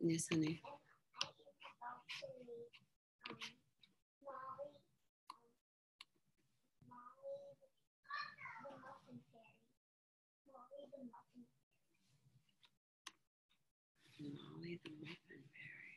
Yes, honey. Mollii the muffin fairy.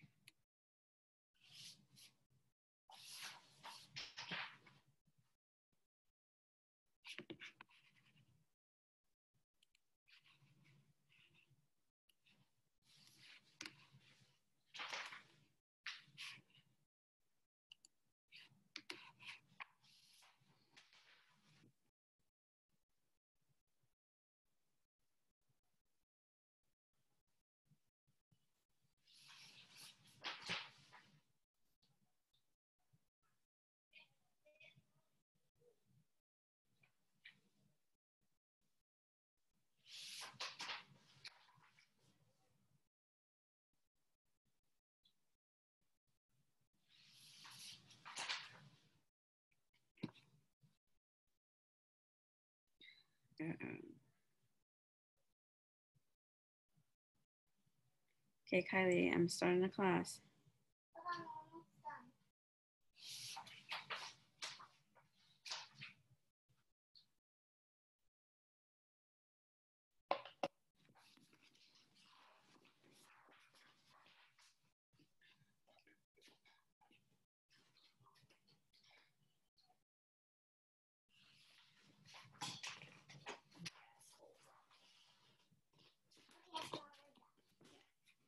Okay, Kylie, I'm starting the class.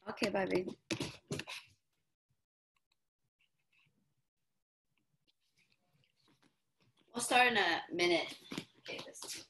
Okay, baby. We'll start in a minute. Okay, this.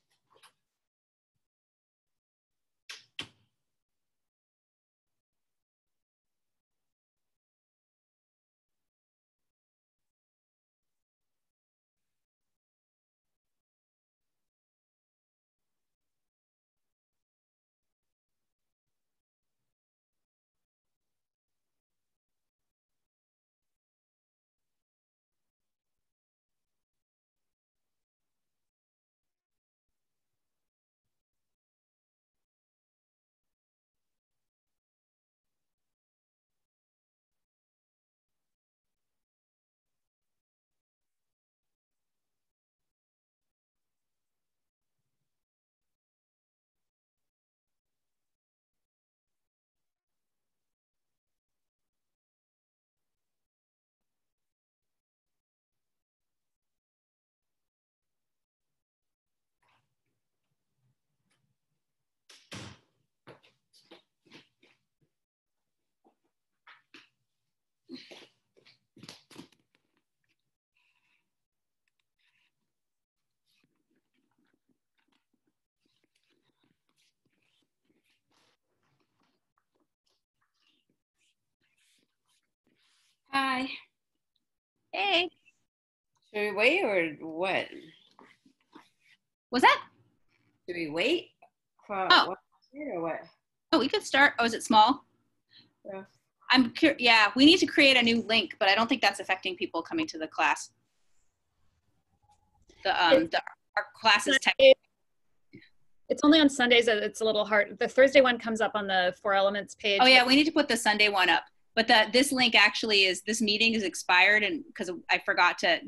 Hi. Hey. Should we wait or what? Was that? Should we wait for Oh. or what? Oh, we could start. Oh, is it small? Yeah. Yeah, we need to create a new link, but I don't think that's affecting people coming to the class. Our class is technically. It's only on Sundays that it's a little hard. The Thursday one comes up on the 4 Elements page. Oh yeah, we need to put the Sunday one up. But this link actually is, this meeting is expired, and because I forgot to,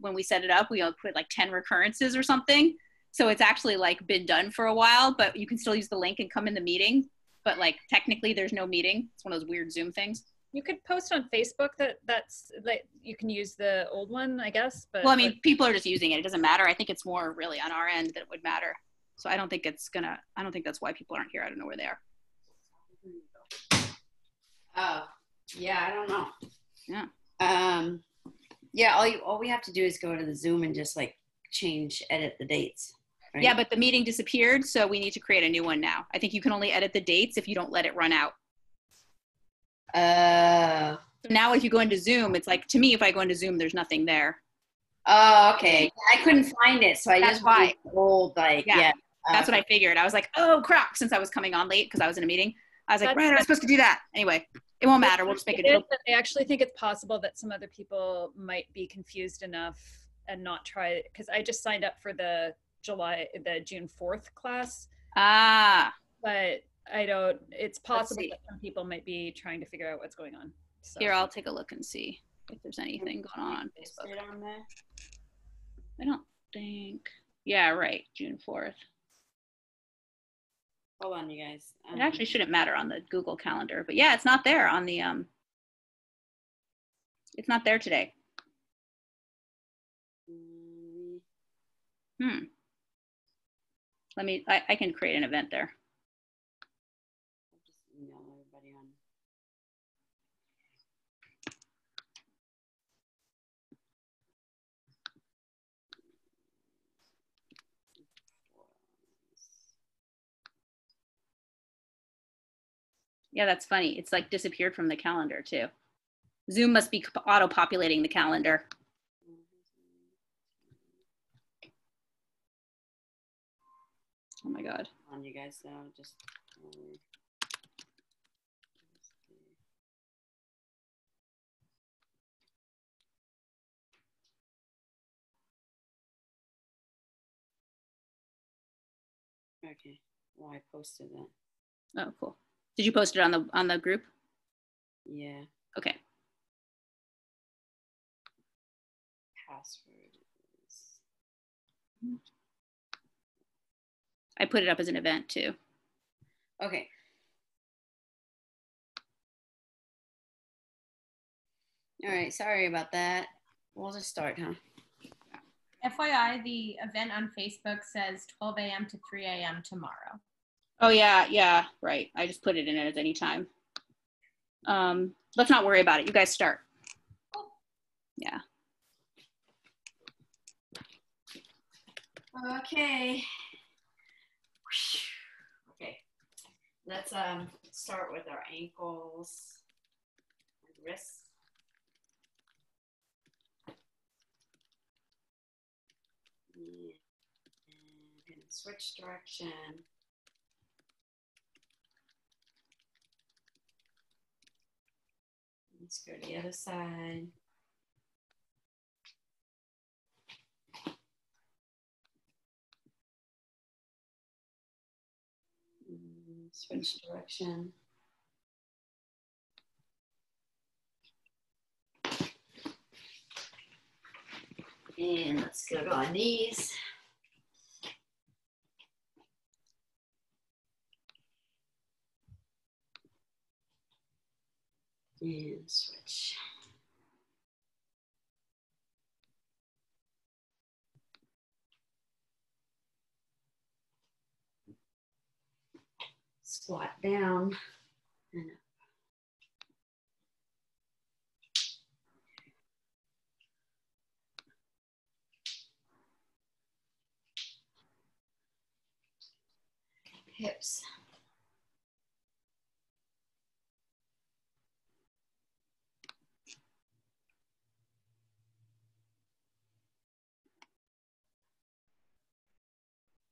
when we set it up, we put like 10 recurrences or something. So it's actually like been done for a while, but you can still use the link and come in the meeting. But like technically there's no meeting. It's one of those weird Zoom things. You could post on Facebook that's like you can use the old one, I guess. But well, I mean, people are just using it. It doesn't matter. I think it's more really on our end that it would matter. So I don't think that's why people aren't here. I don't know where they are. Oh, yeah, I don't know. Yeah. Yeah, all we have to do is go to the Zoom and just like edit the dates. Right? Yeah, but the meeting disappeared, so we need to create a new one now. I think you can only edit the dates if you don't let it run out. So now if you go into Zoom, it's like, to me, if I go into Zoom, there's nothing there. Oh, okay. I couldn't find it, so That's why. Old, yeah. That's what I figured. I was like, oh crap, since I was coming on late because I was in a meeting. I was like, right, I was supposed to do that. Anyway, it won't matter. We'll just make it. I actually think it's possible that some other people might be confused enough and not try, because I just signed up for the June 4th class. Ah. But It's possible that some people might be trying to figure out what's going on. So. Here, I'll take a look and see if there's anything going on Facebook. On there? I don't think. Yeah, right. June 4th. Hold on, you guys. It actually shouldn't matter on the Google Calendar, but yeah, it's not there on the it's not there today. Let me. I can create an event there. I'll just email everybody on. Yeah, that's funny. It's like disappeared from the calendar too. Zoom must be auto-populating the calendar. Oh my God. On you guys though, just. Okay. Well, I posted that. Oh, cool. Did you post it on the group? Yeah. Okay. Password is. I put it up as an event too. Okay. All right. Sorry about that. We'll just start, huh? FYI, the event on Facebook says 12 a.m. to 3 a.m. tomorrow. Oh yeah, right. I just put it in it at any time. Let's not worry about it. You guys start. Cool. Yeah. Okay. Okay. Let's start with our ankles and wrists. And switch direction. Let's go to the other side. Switch direction. And let's go to our knees. And switch. Squat down and up. Hips.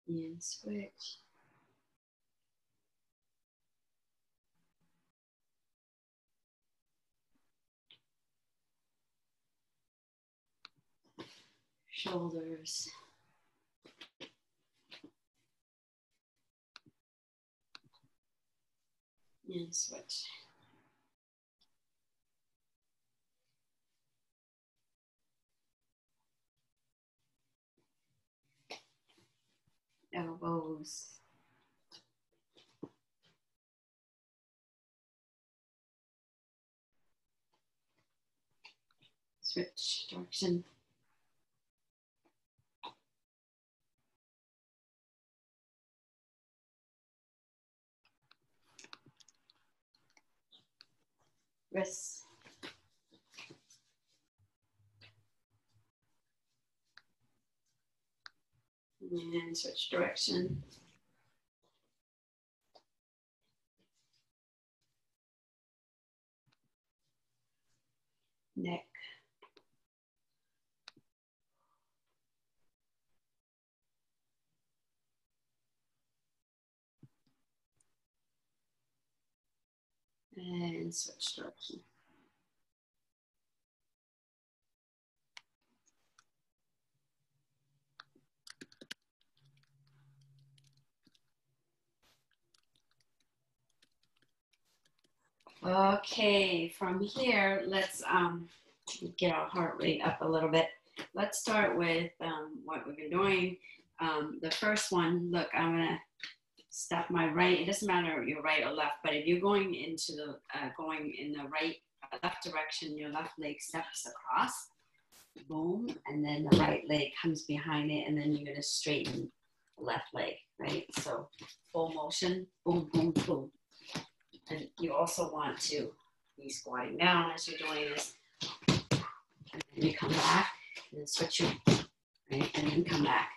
And switch. Shoulders. And switch. Elbows. Switch direction. Wrists. And switch direction. Neck. And switch direction. Okay, from here, let's get our heart rate up a little bit. Let's start with what we've been doing. The first one, look, I'm gonna step my right. It doesn't matter if you're right or left, but if you're going into the going in the left direction, your left leg steps across, boom, and then the right leg comes behind it, and then you're gonna straighten the left leg, right? So full motion, boom, boom, boom. And you also want to be squatting down as you're doing this. And then you come back and then switch your, right? And then come back.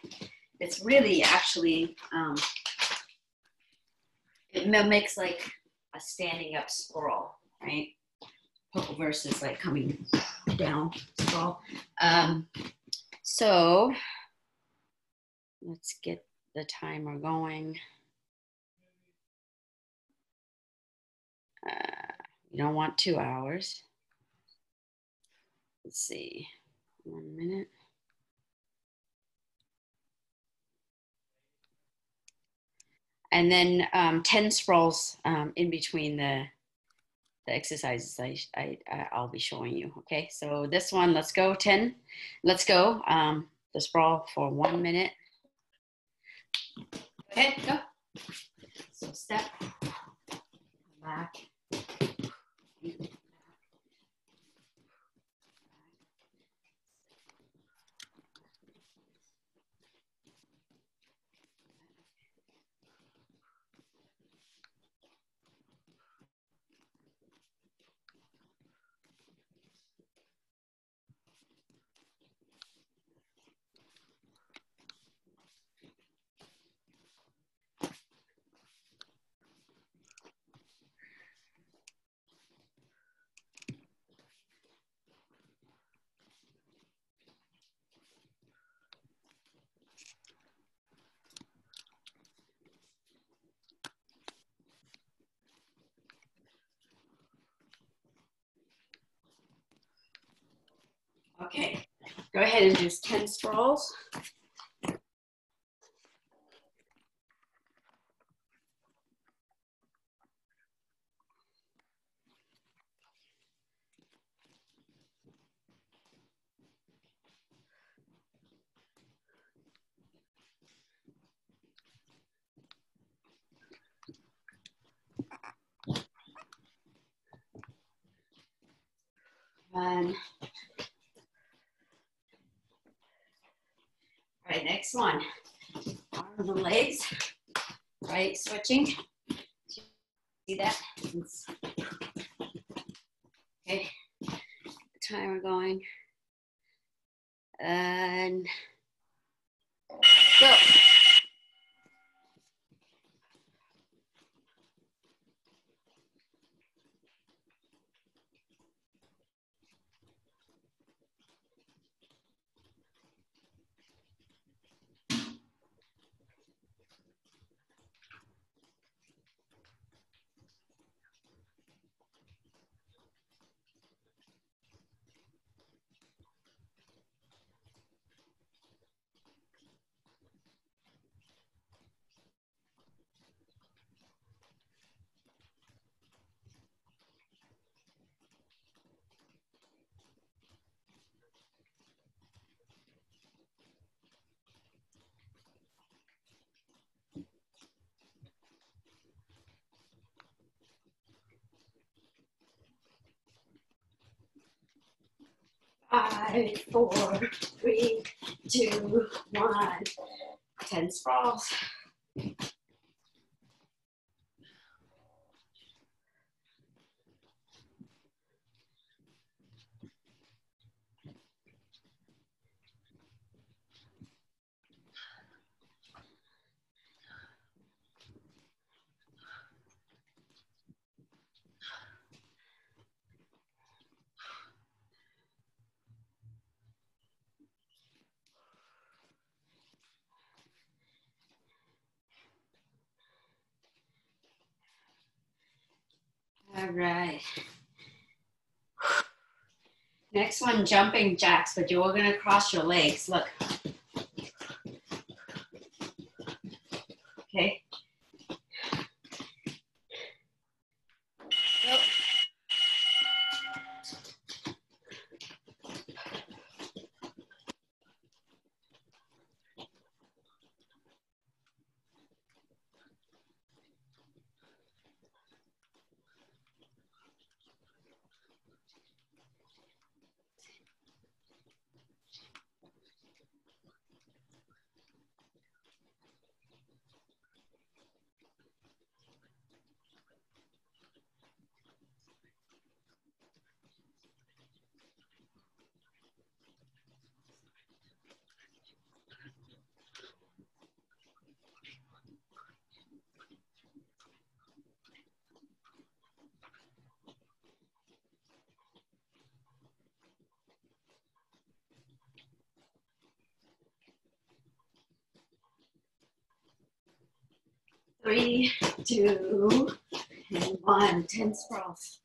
It's really actually, it mimics like a standing up sprawl, right? Versus like coming down sprawl. So let's get the timer going. You don't want 2 hours. Let's see, 1 minute. And then 10 sprawls in between the exercises I'll be showing you. Okay, so this one, let's go 10. Let's go. The sprawl for 1 minute. Go ahead, go. So step, back. Okay, go ahead and do 10 sprawls. And all right, next one. Arms and legs, right? Switching. See that? Okay, timer going. And go. Five, 4, 3, 2, 1. 10 sprawls. All right. Next one, jumping jacks, but you're gonna cross your legs. Look. Okay. Go. 3, 2, and 1. 10 sprawls.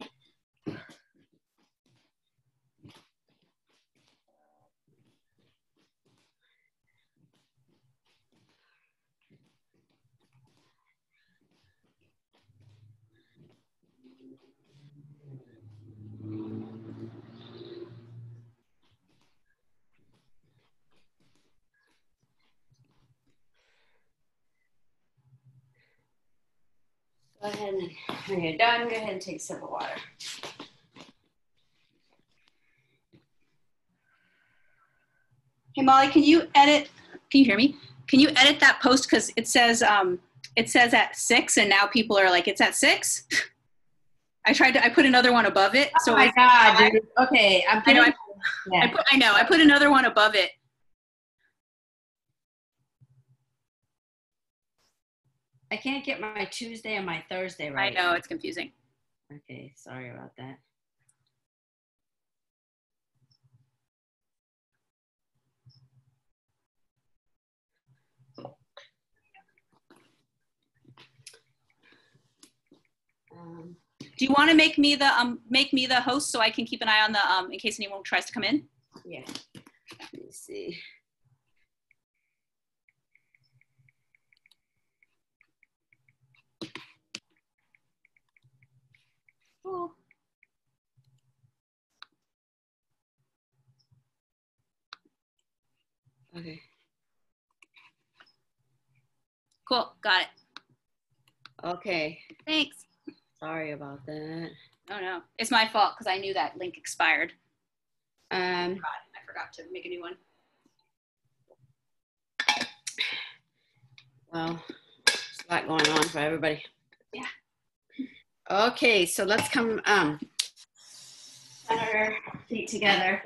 Go ahead and when you're done, go ahead and take a sip of water. Hey Molly, can you hear me? Can you edit that post because it says at 6 and now people are like it's at 6? I put another one above it. So oh my God, dude. Okay, I put another one above it. I can't get my Tuesday and my Thursday right. I know, it's confusing. Okay, sorry about that. Do you want to make me the host so I can keep an eye on the in case anyone tries to come in? Yeah. Let me see. Cool. Okay. Cool. Got it. Okay. Thanks. Sorry about that. Oh no, it's my fault because I knew that link expired. I forgot to make a new one. Well, there's a lot going on for everybody. Yeah. Okay, so let's come center feet together,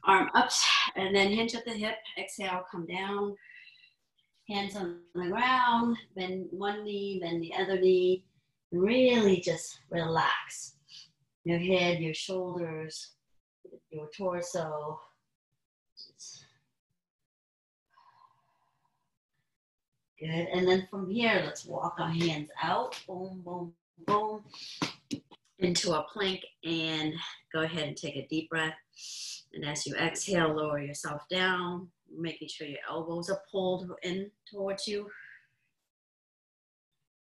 arm up, and then hinge at the hip. Exhale, come down. Hands on the ground, bend one knee, bend the other knee. Really just relax your head, your shoulders, your torso. Good. And then from here, let's walk our hands out. Boom, boom, boom. Into a plank and go ahead and take a deep breath. And as you exhale, lower yourself down, making sure your elbows are pulled in towards you.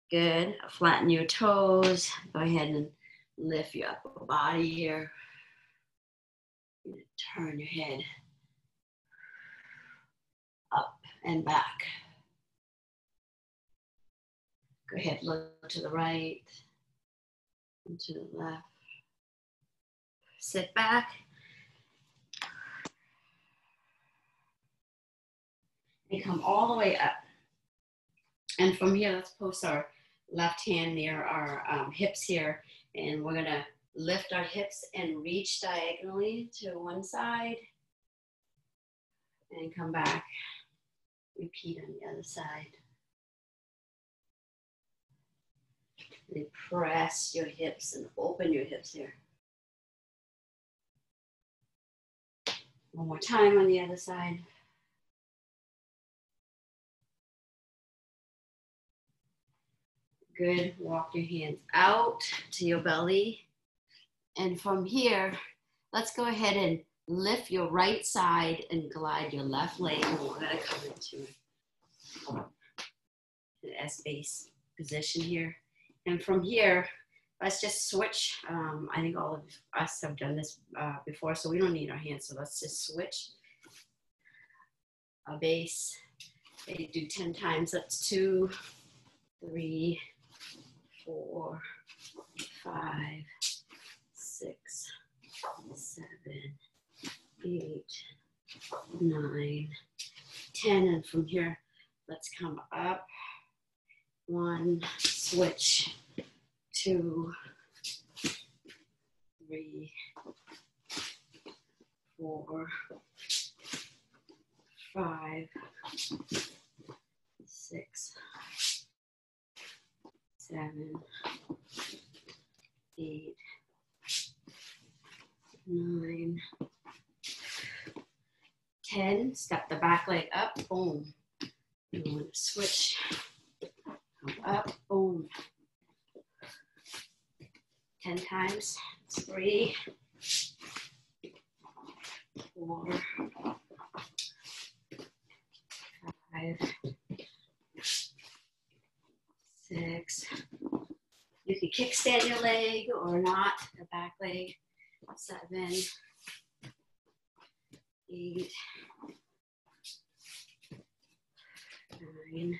Good. Flatten your toes. Go ahead and lift your upper body here. Turn your head up and back. Go ahead, look to the right and to the left. Sit back. And come all the way up. And from here, let's post our left hand near our hips here. And we're gonna lift our hips and reach diagonally to one side. And come back. Repeat on the other side. And press your hips and open your hips here. One more time on the other side. Good. Walk your hands out to your belly. And from here, let's go ahead and lift your right side and glide your left leg. And we're going to come into an S-base position here. And from here, let's just switch. I think all of us have done this before, so we don't need our hands. So let's just switch a base. They do 10 times. That's 2, 3, 4, 5, 6, 7, 8, 9, 10. And from here, let's come up. 1, switch, 2, 3, 4, 5, 6, 7, 8, 9, 10. Step the back leg up. Boom. You want to switch. Come up, boom. 10 times, 3, 4, 5, 6. You can kickstand your leg or not, the back leg. 7, 8, 9,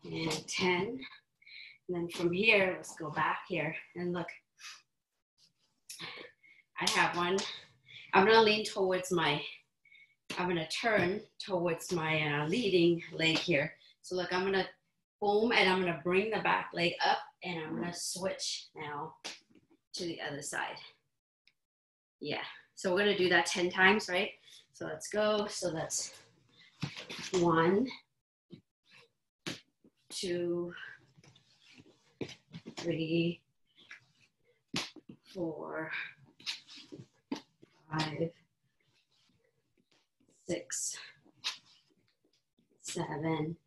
and 10. And then from here, let's go back here and look. I have one. I'm gonna lean towards my, I'm gonna turn towards my leading leg here. So look, I'm gonna boom, and I'm gonna bring the back leg up, and I'm gonna switch now to the other side. Yeah, so we're gonna do that 10 times, right? So let's go. So that's 1, 2, 3, 4, 5, 6, 7,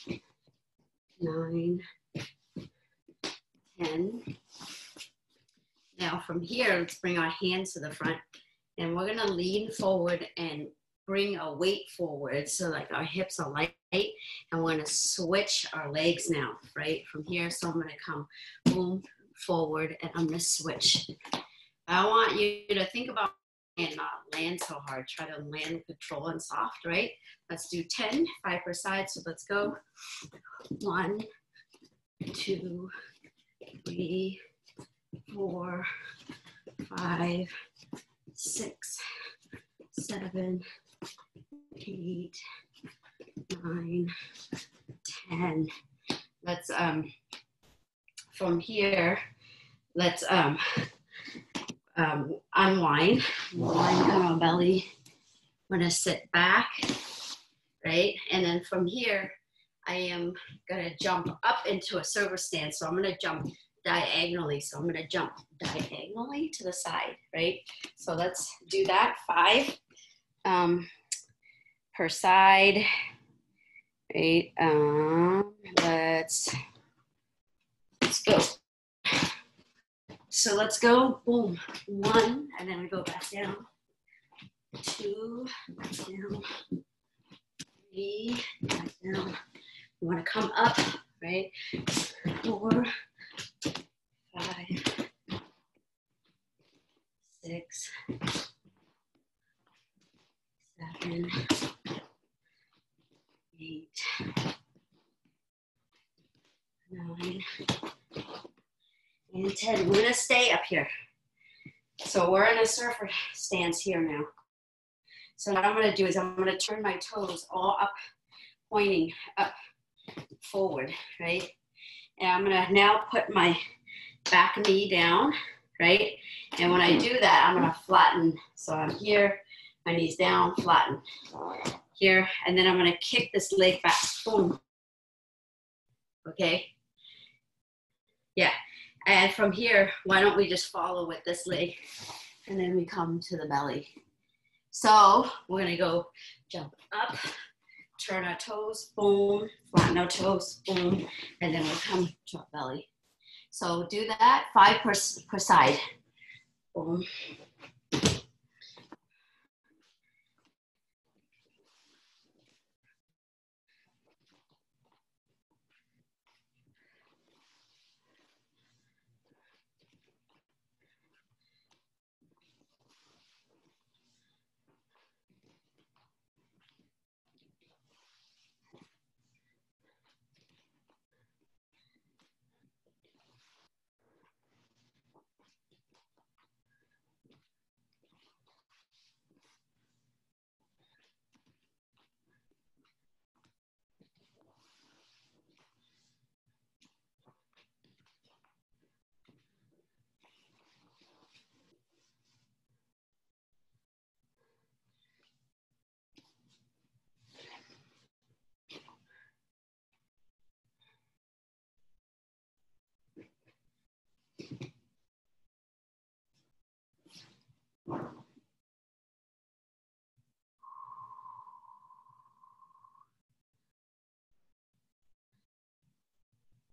8, 9, 10. Now from here, let's bring our hands to the front, and we're gonna lean forward and bring a weight forward so like our hips are light, and we're gonna switch our legs now, right? From here, so I'm gonna come boom, forward, and I'm gonna switch. I want you to think about and not land so hard. Try to land with control and soft, right? Let's do 10, 5 per side. So let's go. 1, 2, 3, 4, 5, 6, 7, 8, 9, 10. Let's from here, let's unwind, come on belly. I'm gonna sit back, right? And then from here, I am gonna jump up into a server stance. So I'm gonna jump diagonally. So I'm gonna jump diagonally to the side, right? So let's do that, 5 per side, right? Let's go. So let's go, boom, 1, and then we go back down, 2, back down, 3, back down. You wanna come up, right? 4, 5, 6, 7, 8, 9, and 10. We're gonna stay up here. So we're in a surfer stance here now. So what I'm gonna do is I'm gonna turn my toes all up, pointing up, forward, right? And I'm gonna now put my back knee down, right? And when I do that, I'm gonna flatten. So I'm here, my knees down, flatten. Here, and then I'm gonna kick this leg back, boom. Okay? Yeah. And from here, why don't we just follow with this leg, and then we come to the belly. So we're gonna go jump up, turn our toes, boom, flatten our toes, boom, and then we'll come to our belly. So do that 5 per side, boom.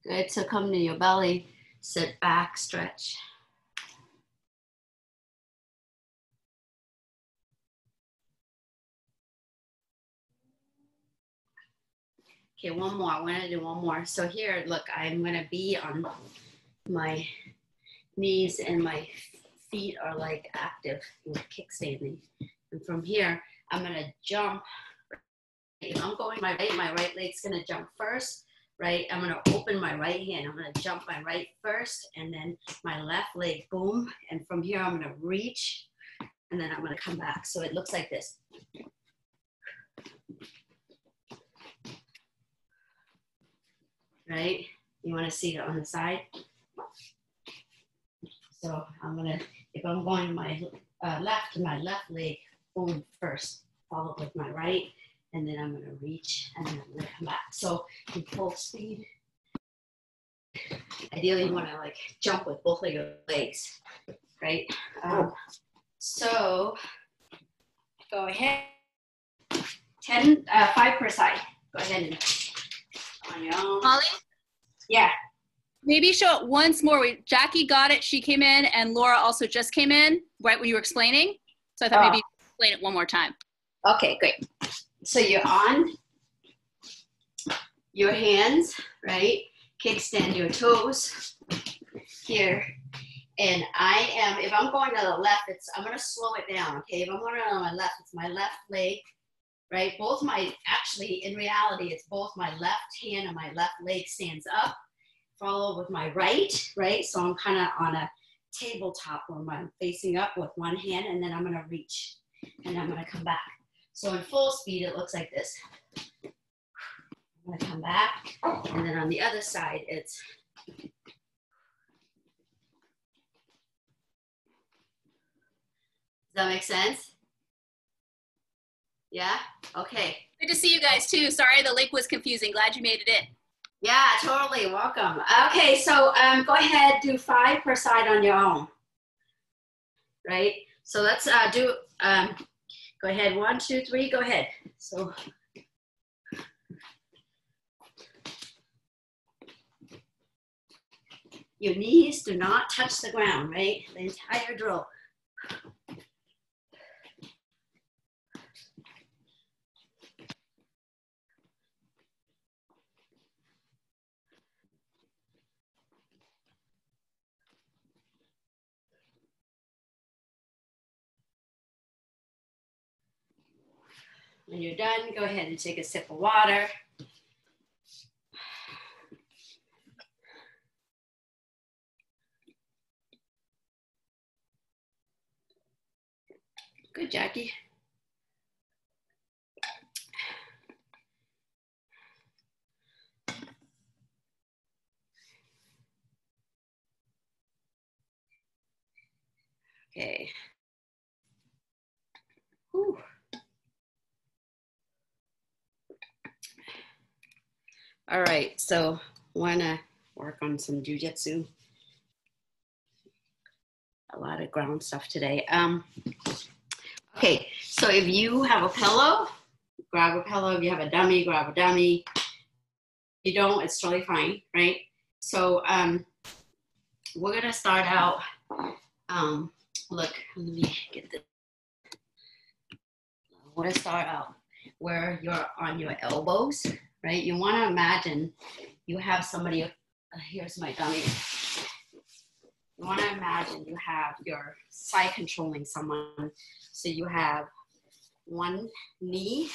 Good, so come to your belly, sit back, stretch. Okay, one more, I'm gonna do one more. So here, look, I'm gonna be on my knees and my feet are like active with kickstanding. And from here, I'm gonna jump. If I'm going my right leg's gonna jump first, right? I'm gonna open my right hand. I'm gonna jump my right first, and then my left leg, boom. And from here, I'm gonna reach, and then I'm gonna come back. So it looks like this. Right? You wanna see it on the side? So I'm gonna, if I'm going my left leg, boom, first, followed with my right, and then I'm gonna reach, and then I'm gonna come back. So in full speed, ideally you wanna like jump with both of your legs, right? So go ahead, 5 per side. Go ahead and on your own. Molly? Yeah. Maybe show it once more. Jackie got it. She came in, and Laura also just came in right when you were explaining. So I thought maybe you could explain it one more time. Okay, great. So you're on your hands, right? Kickstand your toes here. And I am, if I'm going to the left, I'm going to slow it down, okay? If I'm going on my left, it's my left leg, right? Actually, in reality, it's both my left hand and my left leg stands up. Follow with my right? So I'm kind of on a tabletop where I'm facing up with one hand, and then I'm gonna reach, and I'm gonna come back. So in full speed, it looks like this. I'm gonna come back, and then on the other side, it's, does that make sense? Yeah, okay. Good to see you guys too. Sorry the link was confusing. Glad you made it in. Yeah, totally. Welcome. Okay, so go ahead, do 5 per side on your own. Right? So let's do, go ahead, 1, 2, 3, go ahead. So, your knees do not touch the ground, right? The entire drill. When you're done, go ahead and take a sip of water. Good, Jackie. Okay. Whew. All right, so wanna work on some jiu-jitsu. A lot of ground stuff today. Okay, so if you have a pillow, grab a pillow. If you have a dummy, grab a dummy. If you don't, it's totally fine, right? So we're gonna start out, look, let me get this. We're gonna start out where you're on your elbows, right? You wanna imagine you have somebody, here's my dummy. You wanna imagine you have your side controlling someone. So you have one knee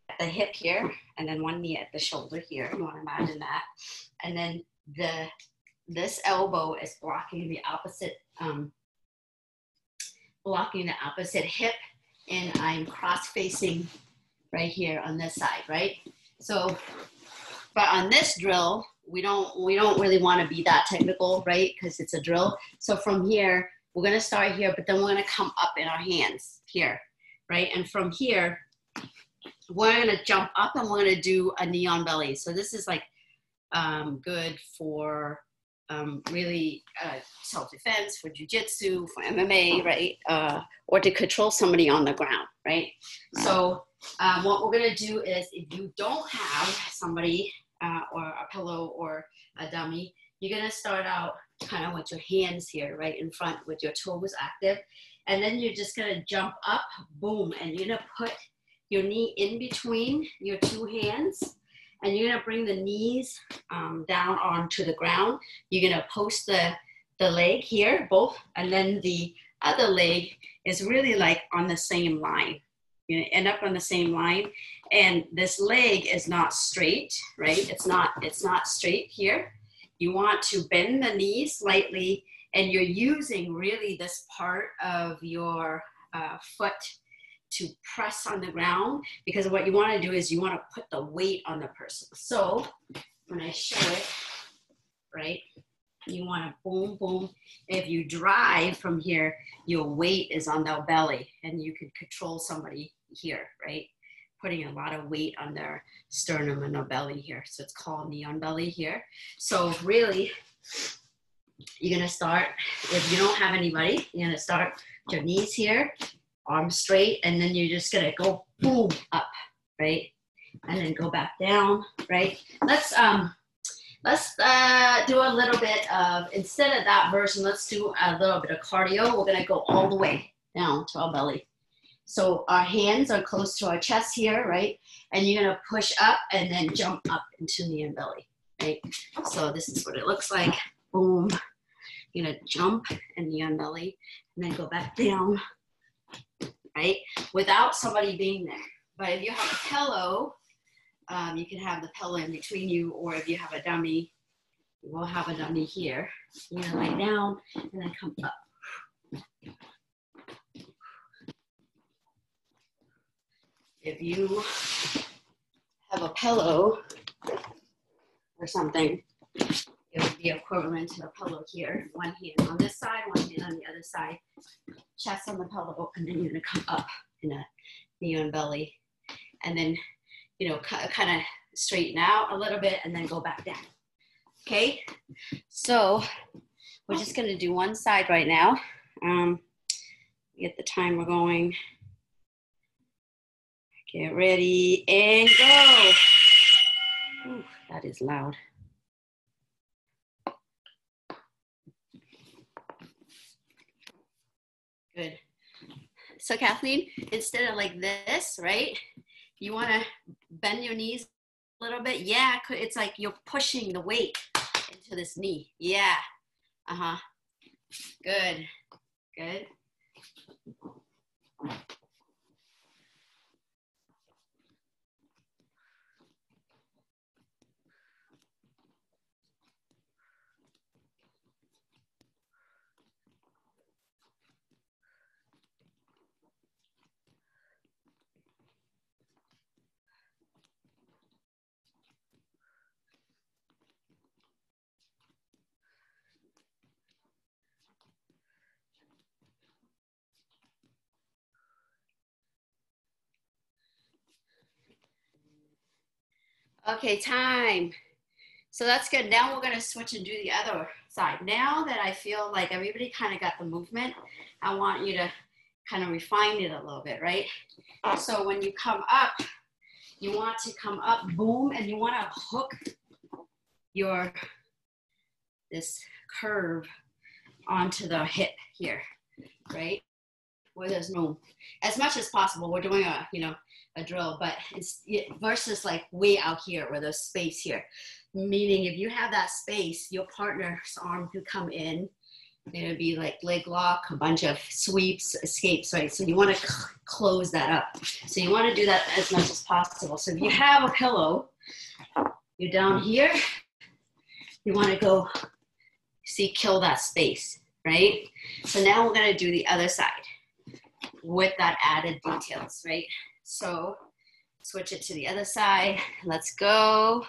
at the hip here, and then one knee at the shoulder here. You wanna imagine that. And then this elbow is blocking the opposite hip, and I'm cross-facing right here on this side, right? So, but on this drill, we don't really want to be that technical, right? Because it's a drill. So from here, we're gonna start here, but then we're gonna come up in our hands here, right? And from here, we're gonna jump up and we're gonna do a knee on belly. So this is like good for really self-defense, for jiu-jitsu, for MMA, right? Or to control somebody on the ground, right? So what we're gonna do is, if you don't have somebody or a pillow or a dummy, you're gonna start out kind of with your hands here, right in front with your toes active. And then you're just gonna jump up, boom, and you're gonna put your knee in between your two hands, and you're gonna bring the knees down onto the ground. You're gonna post the leg here, both, and then the other leg is really like on the same line. You're gonna end up on the same line, and this leg is not straight, right? It's not straight here. You want to bend the knees slightly, and you're using really this part of your foot to press on the ground, because what you want to do is you want to put the weight on the person. So when I show it, right, you want to boom, boom. If you drive from here, your weight is on their belly, and you can control somebody here, right? Putting a lot of weight on their sternum and their belly here. So it's called knee on belly here. So really, you're gonna start, if you don't have anybody, you're gonna start your knees here, arms straight, and then you're just gonna go boom up, right? And then go back down, right? Let's do a little bit of, instead of that version, let's do a little bit of cardio. We're gonna go all the way down to our belly. So our hands are close to our chest here, right? And you're gonna push up and then jump up into knee and belly, right? So this is what it looks like. Boom. You're gonna jump and knee on belly, and then go back down, right? Without somebody being there. But if you have a pillow, you can have the pillow in between you, or if you have a dummy, we'll have a dummy here. You're gonna lie down and then come up. If you have a pillow or something, it would be equivalent to a pillow here. One hand on this side, one hand on the other side, chest on the pillow, and then you're gonna come up in a knee on belly. And then, you know, kind of straighten out a little bit and then go back down. Okay, so we're just gonna do one side right now. Get the timer going. Get ready and go. Ooh, that is loud. Good. So Kathleen, instead of like this, right? You want to bend your knees a little bit. Yeah, it's like you're pushing the weight into this knee. Yeah. Uh-huh. Good. Good. Okay, time. So that's good. Now we're going to switch and do the other side. Now that I feel like everybody kind of got the movement, I want you to kind of refine it a little bit, right? So when you come up, you want to come up, boom, and you want to hook this curve onto the hip here, right? Where there's no, as much as possible, we're doing a drill, but it's versus like way out here where there's space here. Meaning if you have that space, your partner's arm could come in, and it'd be like leg lock, a bunch of sweeps, escapes, right? So you want to close that up. So you want to do that as much as possible. So if you have a pillow, you're down here, you want to go, see, kill that space, right? So now we're going to do the other side with that added details, right? So switch it to the other side. Let's go.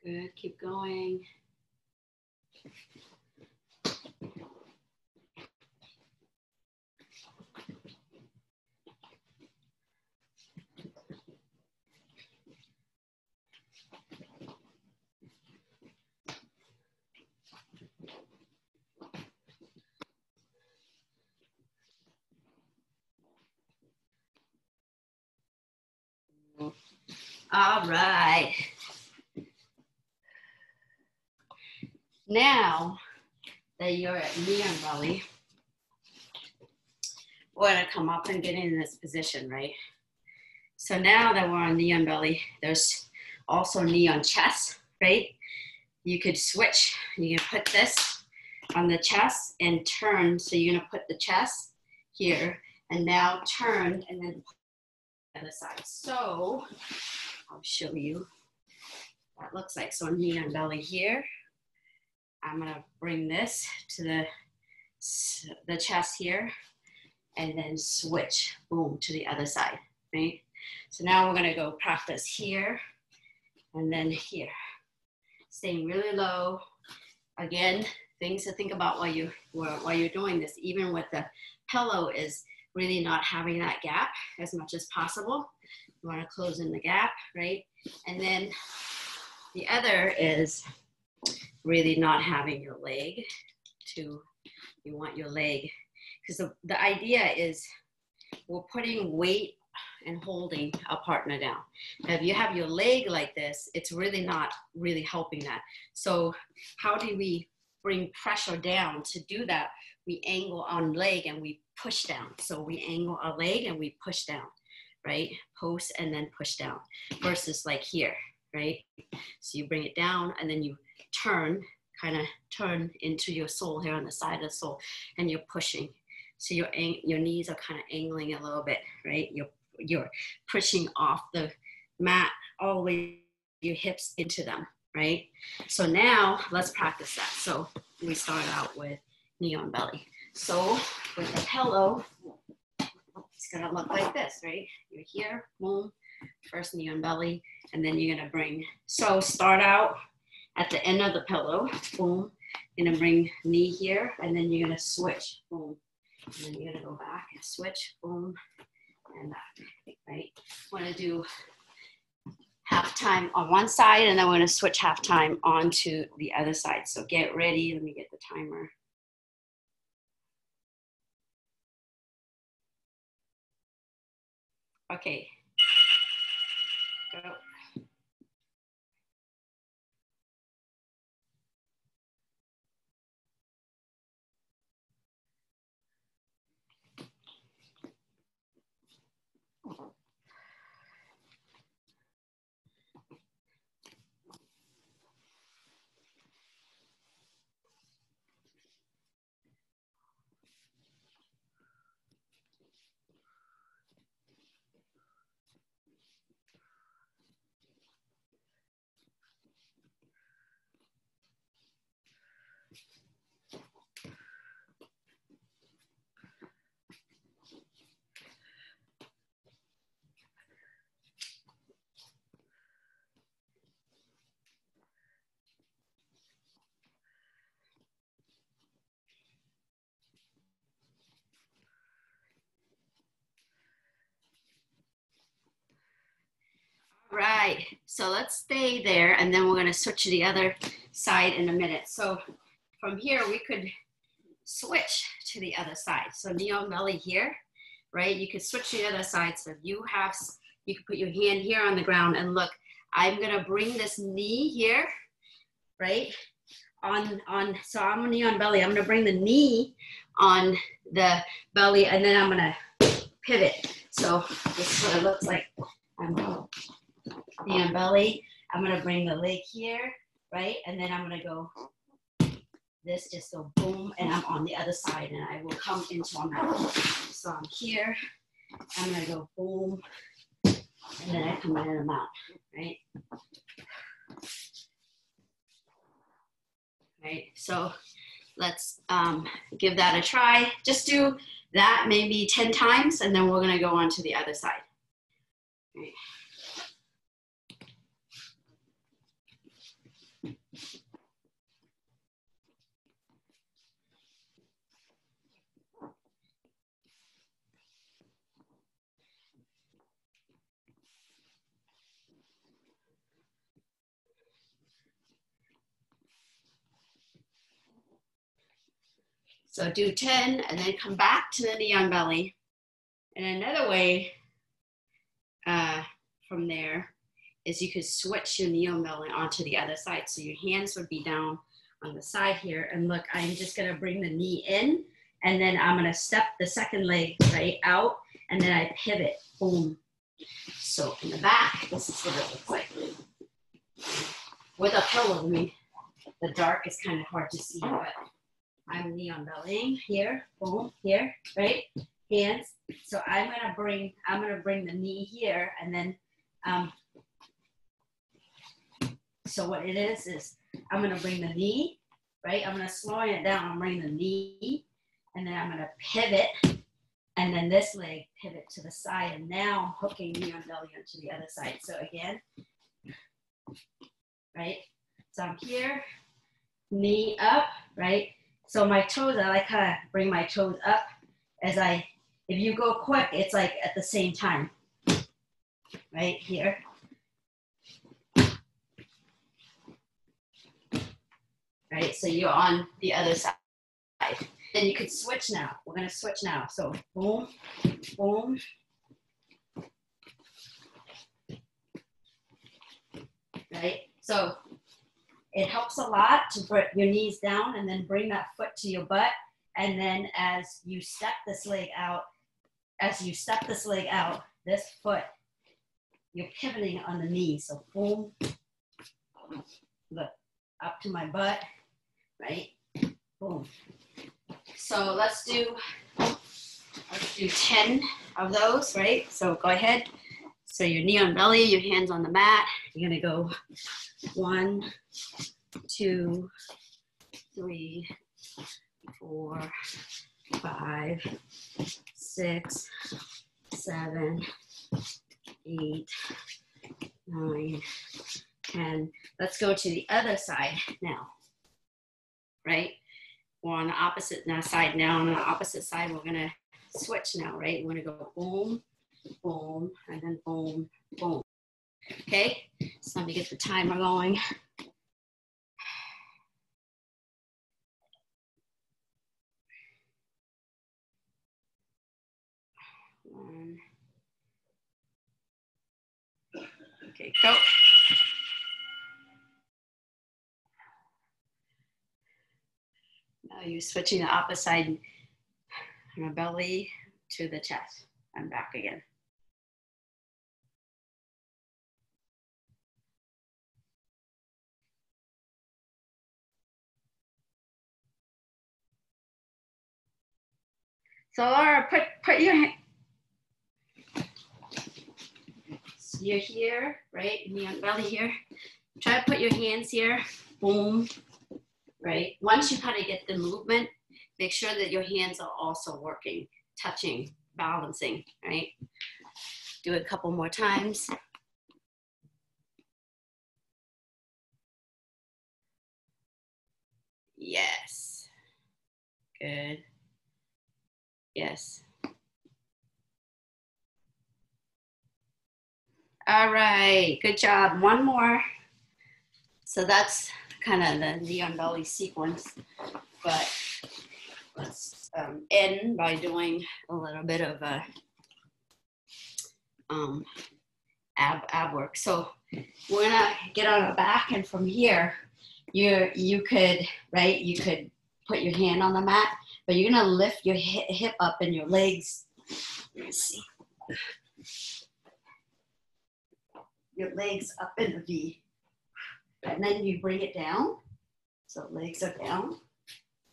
Good, keep going. All right. Now that you're at knee on belly, we're gonna come up and get in this position, right? So now that we're on knee on belly, there's also knee on chest, right? You could switch. You can put this on the chest and turn. So you're gonna put the chest here and now turn and then the other side. So I'll show you what that looks like. So knee on belly here. I'm gonna bring this to the chest here and then switch, boom, to the other side, right? So now we're gonna go practice here and then here. Staying really low. Again, things to think about while you're doing this, even with the pillow, is really not having that gap as much as possible. You wanna close in the gap, right? And then the other is really not having your leg you want your leg, because the idea is we're putting weight and holding a partner down. Now, if you have your leg like this, it's really not really helping that. So how do we bring pressure down? To do that, we angle on leg and we push down. So we angle our leg and we push down, right? Post and then push down, versus like here, right? So you bring it down and then you turn, kind of turn into your sole here on the side of the sole, and you're pushing. So your knees are kind of angling a little bit, right? You're pushing off the mat all the way your hips into them, right? So now let's practice that. So we start out with knee on belly. So with the pillow, it's gonna look like this, right? You're here, boom, first knee on belly, and then you're gonna bring, so start out at the end of the pillow, boom, you're gonna bring knee here, and then you're gonna switch, boom, and then you're gonna go back and switch, boom, and back, right? Wanna do half time on one side, and then we're gonna switch half time onto the other side. So get ready, let me get the timer. Okay, go. Right, so let's stay there, and then we're gonna switch to the other side in a minute. So from here, we could switch to the other side. So knee on belly here, right? You could switch to the other side. So you could put your hand here on the ground, and look, I'm gonna bring this knee here, right? So I'm knee on belly. I'm gonna bring the knee on the belly, and then I'm gonna pivot. So this is what it looks like. I'm knee on belly. I'm gonna bring the leg here, right? And then I'm gonna go this, just go boom, and I'm on the other side, and I will come into a mat. So I'm here, I'm gonna go boom, and then I come in and I'm out, right? Right, so let's give that a try. Just do that maybe 10 times, and then we're gonna go on to the other side. Right. So do 10 and then come back to the knee on belly. And another way from there is you could switch your knee on belly onto the other side. So your hands would be down on the side here. And look, I'm just gonna bring the knee in and then I'm gonna step the second leg right out and then I pivot, boom. So in the back, this is what it looks like. With a pillow, the dark is kind of hard to see, but I'm knee on belly here, boom, here, right? Hands. So I'm gonna bring the knee here, and then so what it is I'm gonna bring the knee, right? I'm gonna slow it down. I'm bringing the knee, and then I'm gonna pivot, and then this leg pivot to the side, and now hooking knee on belly onto the other side. So again, right? So I'm here, knee up, right? So my toes, I like kind of bring my toes up as if you go quick, it's like at the same time, right here. Right, so you're on the other side. Then you could switch now. We're gonna switch now. So boom, boom. Right, so it helps a lot to put your knees down and then bring that foot to your butt. And then as you step this leg out, this foot, you're pivoting on the knee. So boom, look, up to my butt, right? Boom. So let's do 10 of those, right? So go ahead. So your knee on belly, your hands on the mat. You're gonna go 1, 2, 3, 4, 5, 6, 7, 8, 9, 10. Let's go to the other side now, right? We're on the opposite side now. On the opposite side, we're gonna switch now, right? We're gonna go boom, boom, and then boom, boom. Okay, so let me get the timer going. Okay, go. Now you're switching the opposite side from the belly to the chest. I'm back again. So Laura, put your hand. So you're here, right? Knee on belly here. Try to put your hands here. Boom. Right. Once you kind of get the movement, make sure that your hands are also working, touching, balancing, right? Do it a couple more times. Yes. Good. Yes. All right. Good job. One more. So that's kind of the knee on belly sequence, but let's end by doing a little bit of ab work. So we're gonna get on our back, and from here, you could put your hand on the mat, but you're gonna lift your hip up and your legs. Let me see. Your legs up in the V. And then you bring it down. So legs are down,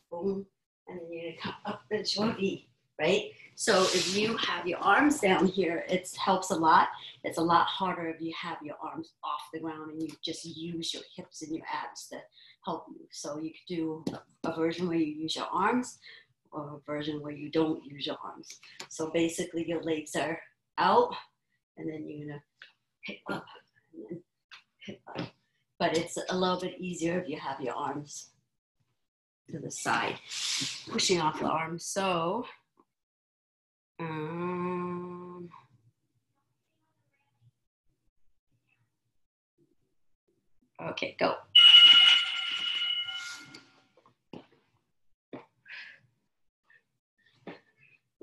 boom. And then you're gonna come up into a V, right? So if you have your arms down here, it helps a lot. It's a lot harder if you have your arms off the ground and you just use your hips and your abs to help you. So you could do a version where you use your arms or a version where you don't use your arms. So basically your legs are out and then you're gonna hip up and then hip up. But it's a little bit easier if you have your arms to the side, pushing off the arms. So, okay, go.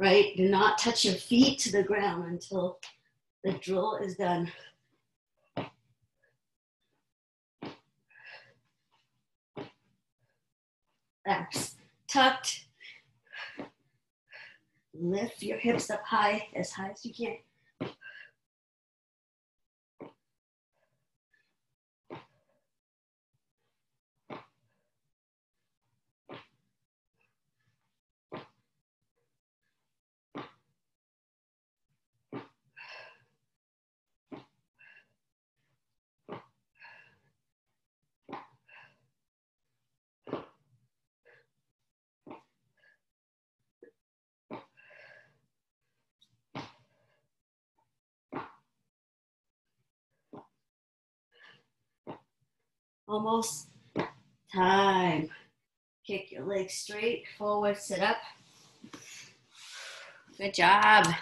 right? Do not touch your feet to the ground until the drill is done. Backs tucked. Lift your hips up high as you can. Almost time. Kick your legs straight, forward, sit up. Good job. All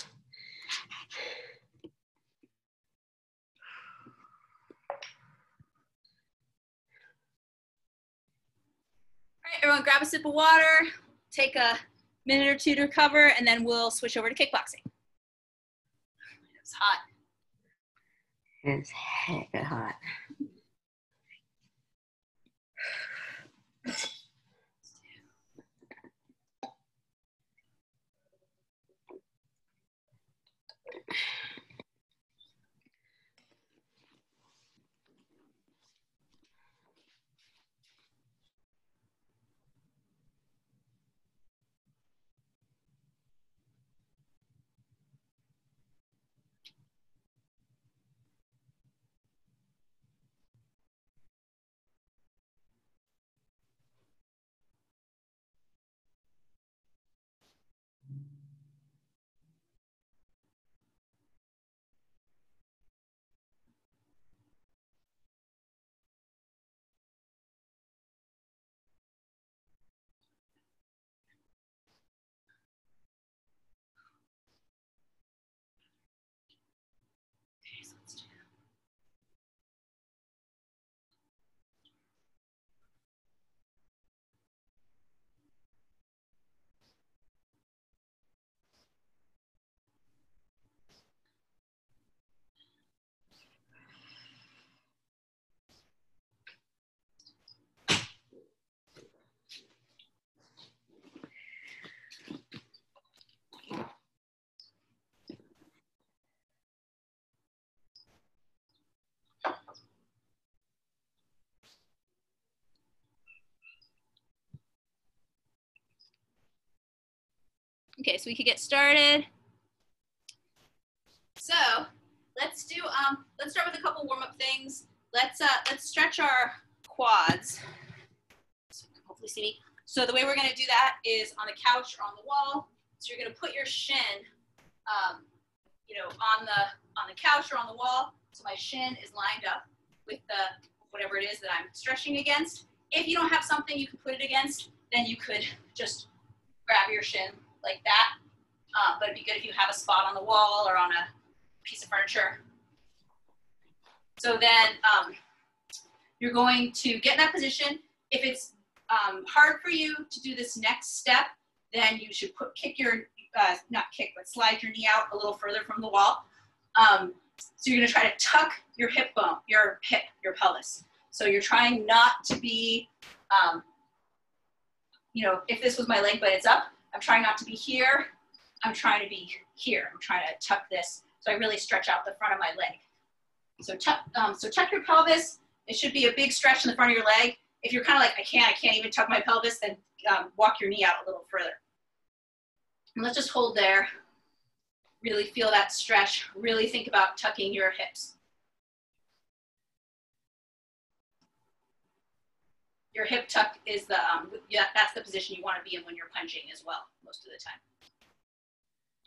right, everyone grab a sip of water, take a minute or two to recover, and then we'll switch over to kickboxing. It's hot. It's hecka hot. Okay, so we could get started. So let's start with a couple warm-up things. Let's stretch our quads. So you can hopefully see me. So the way we're gonna do that is on the couch or on the wall. So you're gonna put your shin, on the couch or on the wall. So my shin is lined up with the whatever it is that I'm stretching against. If you don't have something you can put it against, then you could just grab your shin like that. But it'd be good if you have a spot on the wall or on a piece of furniture. So then you're going to get in that position. If it's hard for you to do this next step, then you should slide your knee out a little further from the wall. So you're gonna try to tuck your hip bone, your pelvis. So you're trying not to be, if this was my leg but it's up, I'm trying not to be here. I'm trying to be here. I'm trying to tuck this. So I really stretch out the front of my leg. So tuck your pelvis. It should be a big stretch in the front of your leg. If you're kind of like, I can't even tuck my pelvis, then walk your knee out a little further. And let's just hold there. Really feel that stretch. Really think about tucking your hips. Your hip tuck is that's the position you want to be in when you're punching as well, most of the time.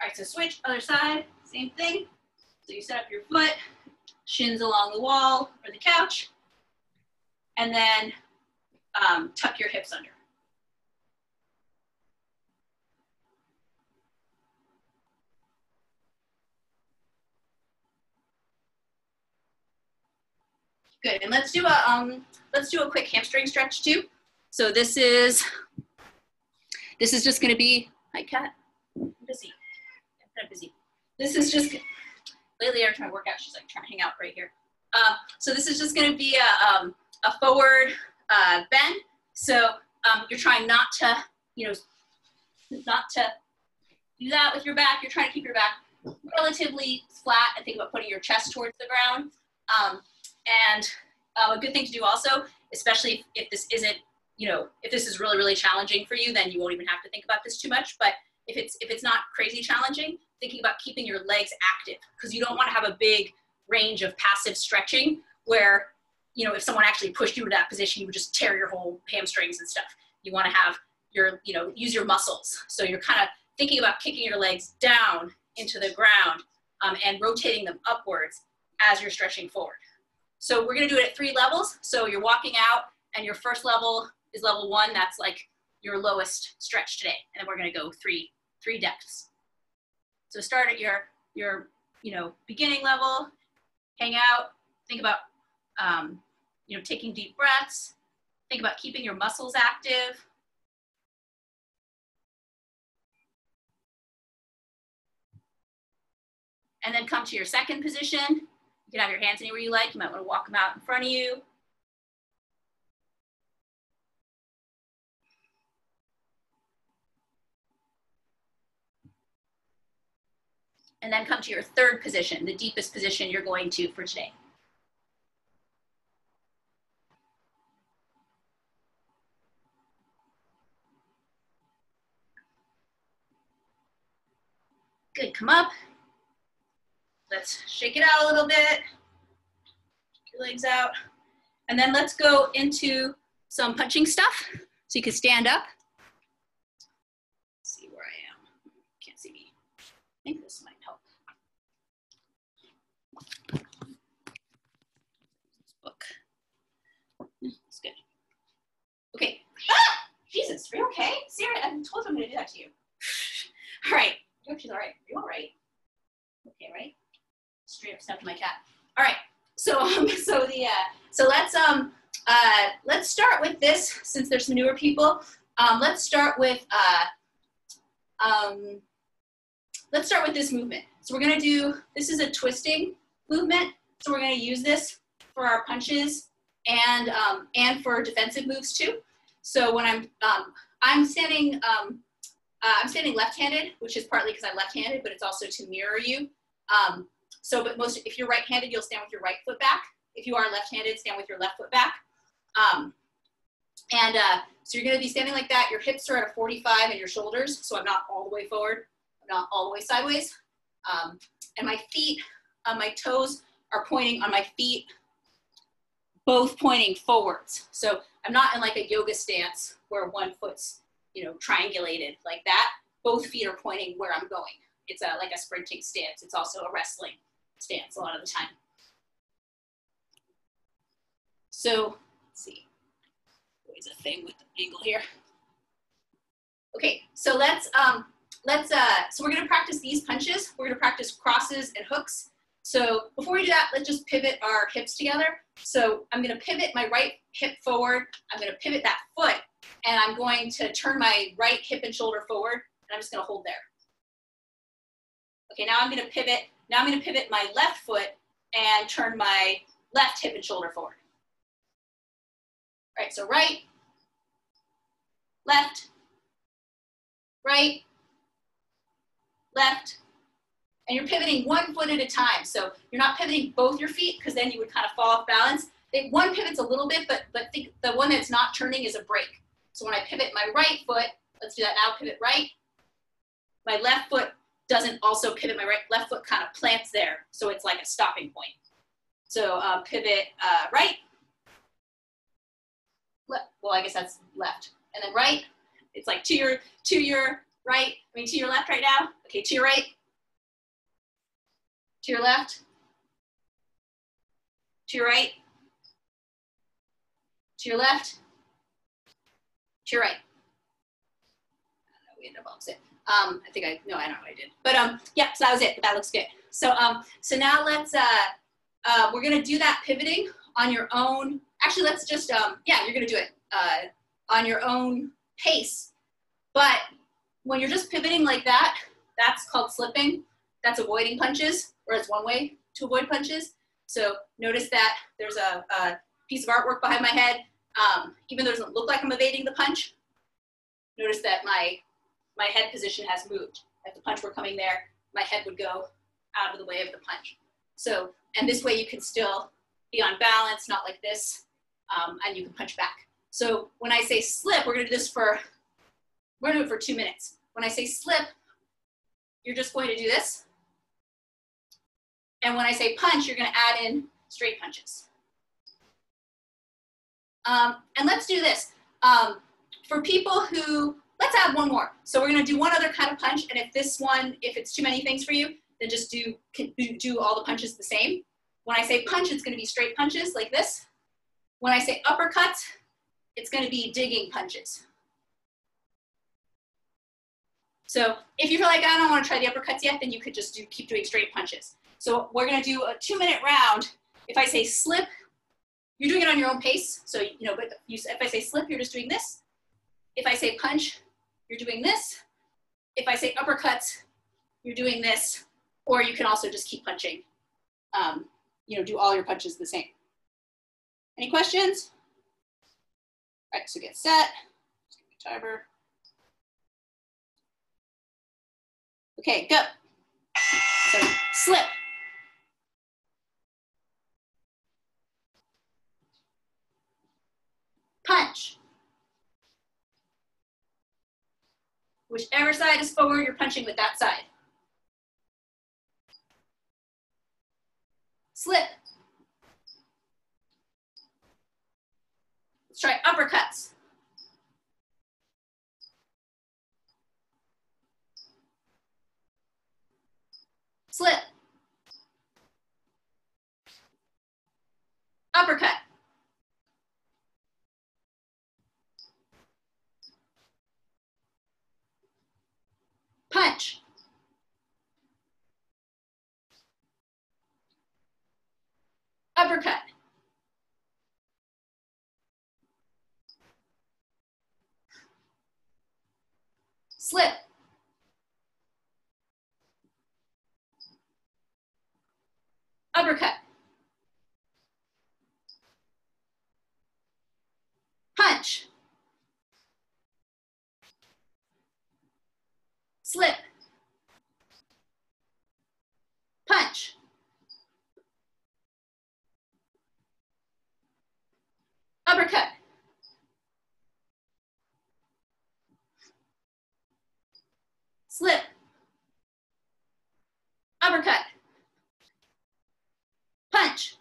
All right, so switch, other side, same thing. So you set up your foot, shins along the wall or the couch, and then tuck your hips under. Good, and let's do a quick hamstring stretch too. So this is just going to be, hi cat, busy. kind of busy. This is just, lately every time I work out, she's like trying to hang out right here. So this is just gonna be a forward bend. So you're trying not to, not to do that with your back. You're trying to keep your back relatively flat and think about putting your chest towards the ground. A good thing to do also, especially if this isn't, if this is really, really challenging for you, then you won't even have to think about this too much. But if it's not crazy challenging, thinking about keeping your legs active, because you don't want to have a big range of passive stretching where, if someone actually pushed you to that position, you would just tear your whole hamstrings and stuff. You want to have your, use your muscles. So you're kind of thinking about kicking your legs down into the ground and rotating them upwards as you're stretching forward. So we're going to do it at 3 levels. So you're walking out and your first level is level 1. That's like your lowest stretch today. And then we're going to go three depths. So start at your beginning level, hang out, think about, taking deep breaths, think about keeping your muscles active. And then come to your second position. You can have your hands anywhere you like. You might want to walk them out in front of you. And then come to your third position, the deepest position you're going to for today. Good, come up. Let's shake it out a little bit. Shake your legs out. And then let's go into some punching stuff. So you can stand up. Let's see where I am. Can't see me. I think this might help. Book. That's good. Okay. Ah! Jesus, are you okay? Sarah, I told you I'm gonna do that to you. All right. I hope she's all right. Are you all right? Okay, right? Straight up stuff to my cat. All right. So let's start with this since there's some newer people. Let's start with this movement. So we're gonna do, this is a twisting movement. So we're gonna use this for our punches and for defensive moves too. So when I'm standing left-handed, which is partly because I'm left-handed, but it's also to mirror you. If you're right-handed, you'll stand with your right foot back. If you are left-handed, stand with your left foot back. So you're gonna be standing like that. Your hips are at a 45 and your shoulders, so I'm not all the way forward. I'm not all the way sideways. And my feet, my toes are pointing on my feet, both pointing forwards. So I'm not in like a yoga stance where one foot's, triangulated like that. Both feet are pointing where I'm going. It's like a sprinting stance. It's also a wrestling stance a lot of the time. So let's see. Always a thing with the angle here. Okay, so so we're gonna practice these punches. We're gonna practice crosses and hooks. So before we do that, let's just pivot our hips together. So I'm gonna pivot my right hip forward. I'm gonna pivot that foot, and I'm going to turn my right hip and shoulder forward, and I'm just gonna hold there. Okay, now I'm gonna pivot. Now I'm gonna pivot my left foot and turn my left hip and shoulder forward. All right, so right, left, right, left, and you're pivoting one foot at a time. So you're not pivoting both your feet because then you would kind of fall off balance. One pivots a little bit, but think the one that's not turning is a break. So when I pivot my right foot, let's do that now, pivot right. My left foot doesn't also pivot, my left foot kind of plants there. So it's like a stopping point. So pivot right. Well, I guess that's left. And then right, it's like to your right, to your left right now. Okay, to your right, to your left, to your right, to your left, to your right. I don't know, we ended up opposite. I know what I did. But yeah, so that was it, but that looks good. So so now let's, we're gonna do that pivoting on your own. Actually, let's just, yeah, you're gonna do it on your own pace. But when you're just pivoting like that, that's called slipping. That's avoiding punches, or it's one way to avoid punches. So notice that there's a piece of artwork behind my head. Even though it doesn't look like I'm evading the punch, notice that my head position has moved. If the punch were coming there, my head would go out of the way of the punch. So, and this way you can still be on balance, not like this, and you can punch back. So when I say slip, we're gonna do this for, we're gonna do it for 2 minutes. When I say slip, you're just going to do this. And when I say punch, you're gonna add in straight punches. And let's do this. For people who, let's add one more. So we're gonna do one other kind of punch, and if this one, if it's too many things for you, then just do all the punches the same. When I say punch, it's gonna be straight punches like this. When I say uppercut, it's gonna be digging punches. So if you feel like, I don't wanna try the uppercuts yet, then you could just keep doing straight punches. So we're gonna do a 2-minute round. If I say slip, you're doing it on your own pace. So, you know, but if I say slip, you're just doing this. If I say punch, you're doing this. If I say uppercuts, you're doing this. Or you can also just keep punching. You know, do all your punches the same. Any questions? All right, so get set. Just give me a timer. Okay, go. So slip. Punch. Whichever side is forward, you're punching with that side. Slip. Let's try uppercuts. Slip. Uppercut. Punch. Uppercut. Slip. Uppercut. Punch. Slip. Punch. Uppercut. Slip. Uppercut. Punch.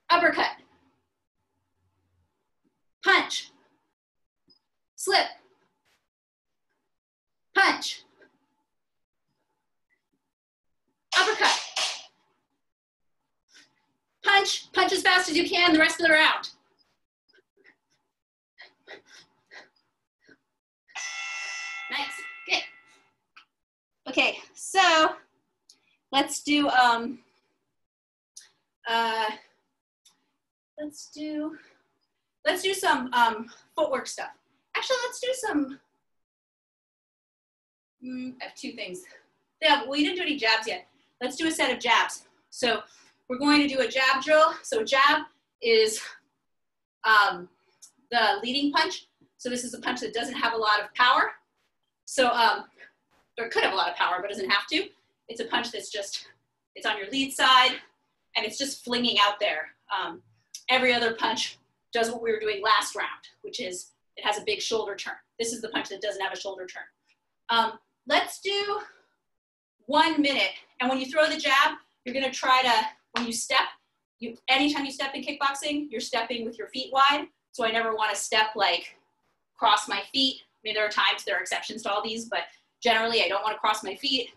Uppercut. Punch. Slip. Punch. Uppercut. Punch. Punch as fast as you can the rest of the round. Nice. Good. Okay, so let's do let's do some footwork stuff. Actually, let's do some. I have 2 things. Yeah, well, you didn't do any jabs yet. Let's do a set of jabs. So we're going to do a jab drill. So jab is the leading punch. So this is a punch that doesn't have a lot of power. So, or it could have a lot of power, but doesn't have to. It's a punch that's just, it's on your lead side, and it's just flinging out there. Every other punch does what we were doing last round, which is it has a big shoulder turn. This is the punch that doesn't have a shoulder turn. Let's do 1 minute. And when you throw the jab, you're gonna try to, when you step, anytime you step in kickboxing, you're stepping with your feet wide. So I never wanna step like cross my feet. I mean, there are times, there are exceptions to all these, but generally I don't wanna cross my feet.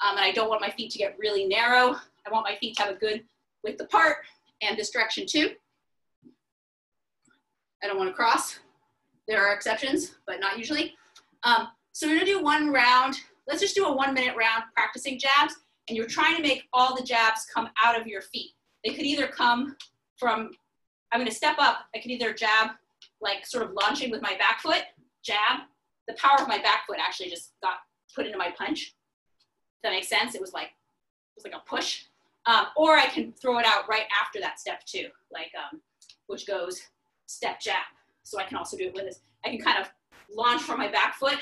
And I don't want my feet to get really narrow. I want my feet to have a good width apart, and this direction too. I don't wanna cross. There are exceptions, but not usually. So we're gonna do 1 round. Let's just do a 1 minute round practicing jabs, and you're trying to make all the jabs come out of your feet. They could either come from, I'm gonna step up, I could either jab like sort of launching with my back foot, jab, the power of my back foot actually just got put into my punch. If that makes sense? It was like a push. Or I can throw it out right after that step too, like which goes step jab. So I can also do it with this. I can kind of launch from my back foot,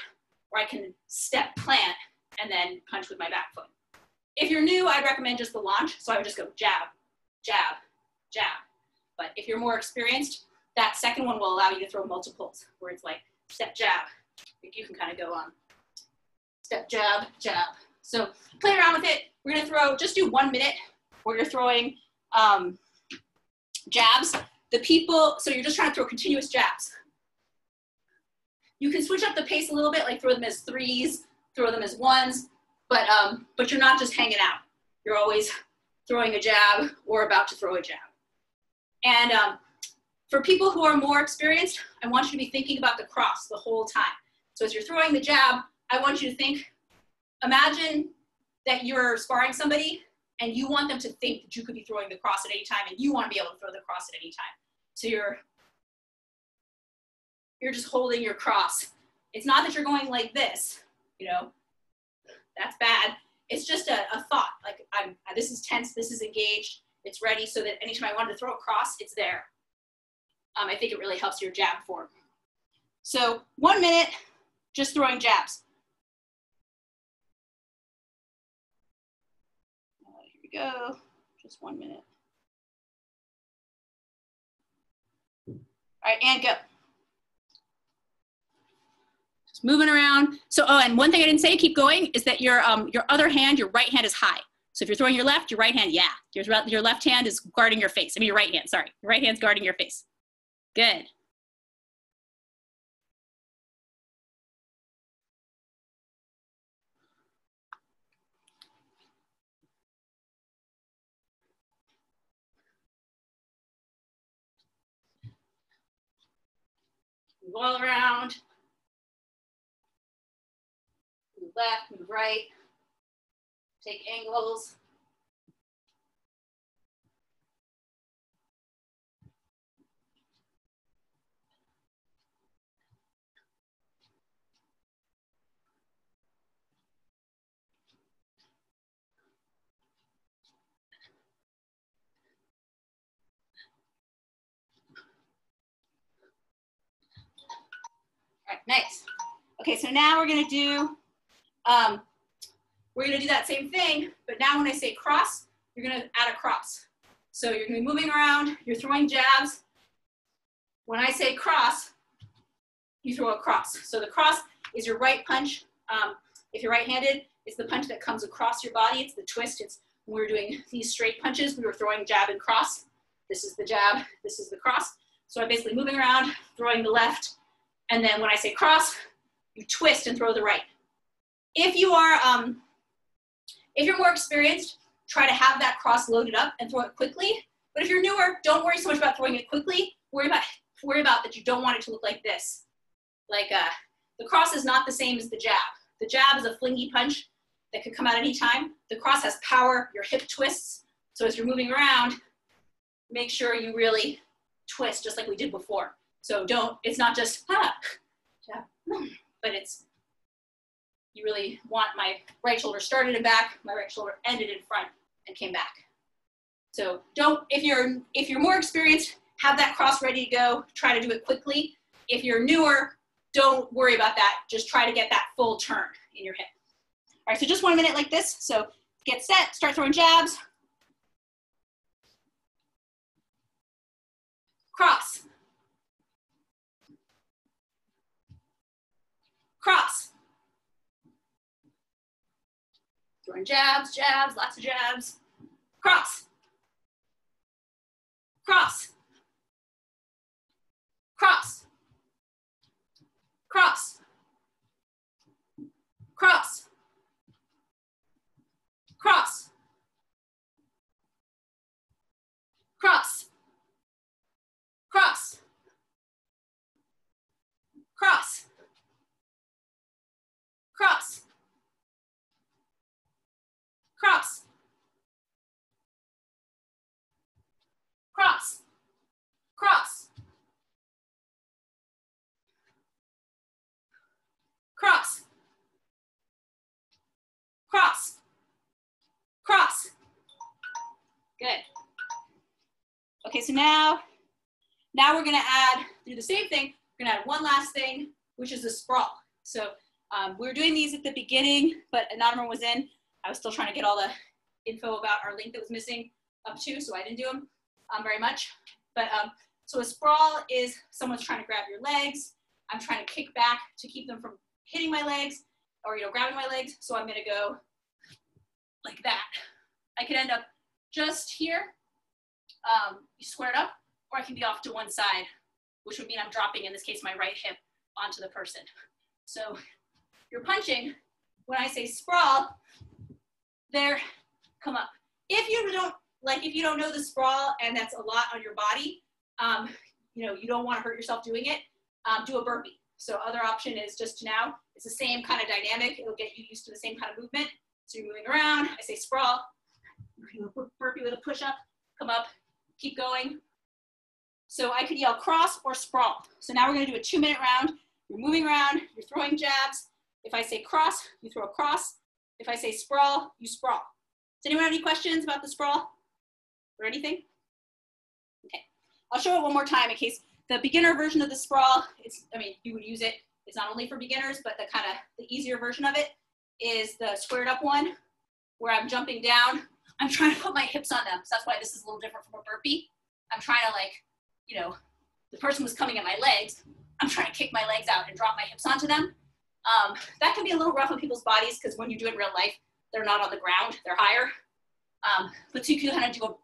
or I can step plant and then punch with my back foot. If you're new, I'd recommend just the launch. So I would just go jab, jab, jab. But if you're more experienced, that second one will allow you to throw multiples, where it's like step jab. You can kind of go on step jab, jab. So play around with it. We're gonna throw, just do 1 minute where you're throwing jabs. So you're just trying to throw continuous jabs. You can switch up the pace a little bit, like throw them as 3s, throw them as 1s, but you're not just hanging out. You're always throwing a jab or about to throw a jab. And for people who are more experienced, I want you to be thinking about the cross the whole time. So as you're throwing the jab, I want you to think, imagine that you're sparring somebody and you want them to think that you could be throwing the cross at any time and you want to be able to throw the cross at any time. So you're just holding your cross. It's not that you're going like this, you know, that's bad. It's just a thought, like this is tense, this is engaged, it's ready, so that anytime I wanted to throw a cross, it's there. I think it really helps your jab form. So 1 minute, just throwing jabs. Here we go, just 1 minute. All right, and go. Just moving around. So, oh, and one thing I didn't say, keep going, is that your other hand, your right hand is high. So if you're throwing your left, your right hand, yeah. Your left hand is guarding your face. I mean, your right hand, sorry. Your right hand's guarding your face. Good. Move all around. Move left, move right. Take angles. All right, nice. Okay, so now we're gonna do that same thing, but now when I say cross, you're gonna add a cross. So you're gonna be moving around, you're throwing jabs. When I say cross, you throw a cross. So the cross is your right punch. If you're right-handed, it's the punch that comes across your body. It's the twist. It's when we were doing these straight punches, we were throwing jab and cross. This is the jab, this is the cross. So I'm basically moving around, throwing the left, and then when I say cross, you twist and throw the right. If you are, if you're more experienced, try to have that cross loaded up and throw it quickly. But if you're newer, don't worry so much about throwing it quickly. Worry about that you don't want it to look like this. Like the cross is not the same as the jab. The jab is a flingy punch that could come out any time. The cross has power, your hip twists. So as you're moving around, make sure you really twist just like we did before. So it's not just, jab, but you really want my right shoulder started in back, my right shoulder ended in front and came back. So if you're more experienced, have that cross ready to go, try to do it quickly. If you're newer, don't worry about that. Just try to get that full turn in your hip. All right, so just 1 minute like this. So get set, start throwing jabs. Cross. Cross. Throwing jabs, jabs, lots of jabs. Cross. Cross. Cross. Cross. Cross. Cross. Cross. Cross. Cross. Cross. Cross. Cross. Cross. cross, cross, cross. Good. Okay, so now we're gonna do the same thing. We're gonna add one last thing, which is a sprawl. So we were doing these at the beginning, but Anonymous was in. I was still trying to get all the info about our link that was missing up too, so I didn't do them very much. But so a sprawl is someone's trying to grab your legs. I'm trying to kick back to keep them from hitting my legs or grabbing my legs. So I'm gonna go like that. I could end up just here, you square it up, or I can be off to one side, which would mean I'm dropping, in this case, my right hip onto the person. So you're punching. When I say sprawl, there, come up. If you don't know the sprawl and that's a lot on your body, you don't want to hurt yourself doing it, do a burpee. So other option is just now, it's the same kind of dynamic. It'll get you used to the same kind of movement. So you're moving around, I say sprawl, burpee with a push up, come up, keep going. So I could yell cross or sprawl. So now we're gonna do a 2-minute round. You're moving around, you're throwing jabs. If I say cross, you throw a cross. If I say sprawl, you sprawl. Does anyone have any questions about the sprawl or anything? Okay, I'll show it one more time in case. The beginner version of the sprawl, you would use it. It's not only for beginners, but the easier version of it is the squared up one, where I'm jumping down. I'm trying to put my hips on them. So that's why this is a little different from a burpee. I'm trying to the person was coming at my legs. I'm trying to kick my legs out and drop my hips onto them. That can be a little rough on people's bodies because when you do it in real life, they're not on the ground, they're higher. But you can kind of do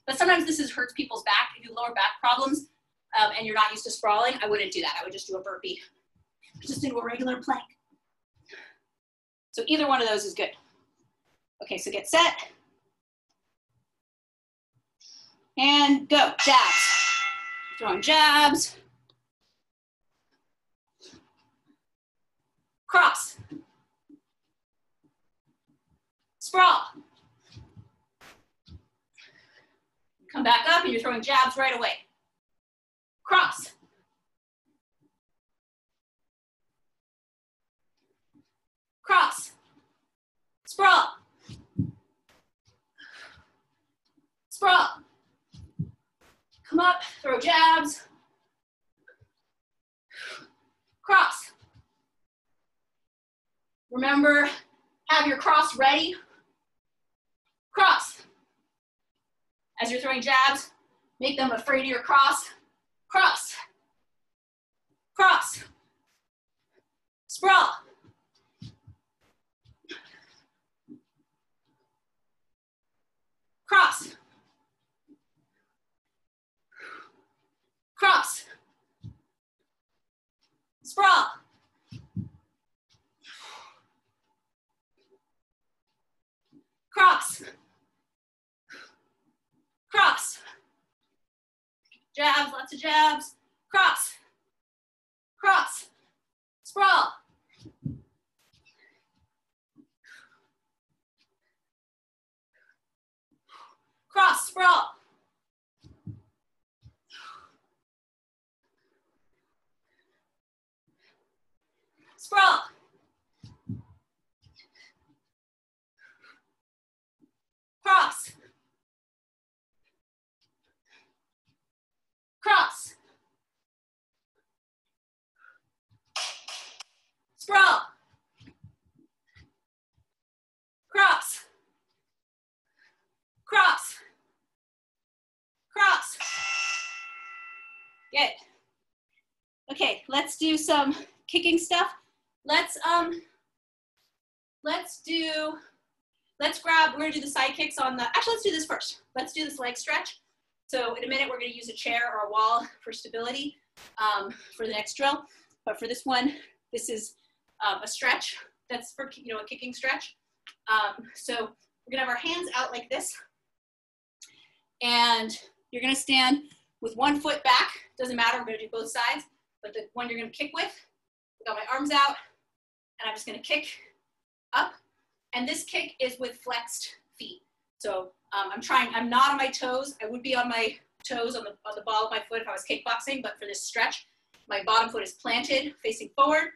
but sometimes this hurts people's back. If you have lower back problems and you're not used to sprawling, I wouldn't do that. I would just do a burpee. Just do a regular plank. So either one of those is good. Okay, so get set. And go, jabs. Throwing jabs. Cross. Sprawl. Come back up and you're throwing jabs right away. Cross. Cross. Sprawl. Sprawl. Come up, throw jabs. Cross. Remember, have your cross ready. Cross. As you're throwing jabs, make them afraid of your cross. Cross. Cross. Sprawl. Cross. Cross. Sprawl. Cross. Cross. Jabs, lots of jabs. Cross. Cross. Sprawl. Cross, sprawl. Sprawl. Cross. Cross. Sprawl. Cross. Cross. Cross. Good. Okay, let's do some kicking stuff. We're gonna do the side kicks on actually let's do this first. Let's do this leg stretch. So in a minute, we're gonna use a chair or a wall for stability for the next drill. But for this one, this is a stretch that's for, a kicking stretch. So we're gonna have our hands out like this. And you're gonna stand with one foot back. Doesn't matter, we're gonna do both sides. But the one you're gonna kick with, I got my arms out, and I'm just gonna kick up. And this kick is with flexed feet. So I'm not on my toes. I would be on my toes on the ball of my foot if I was kickboxing, but for this stretch, my bottom foot is planted, facing forward.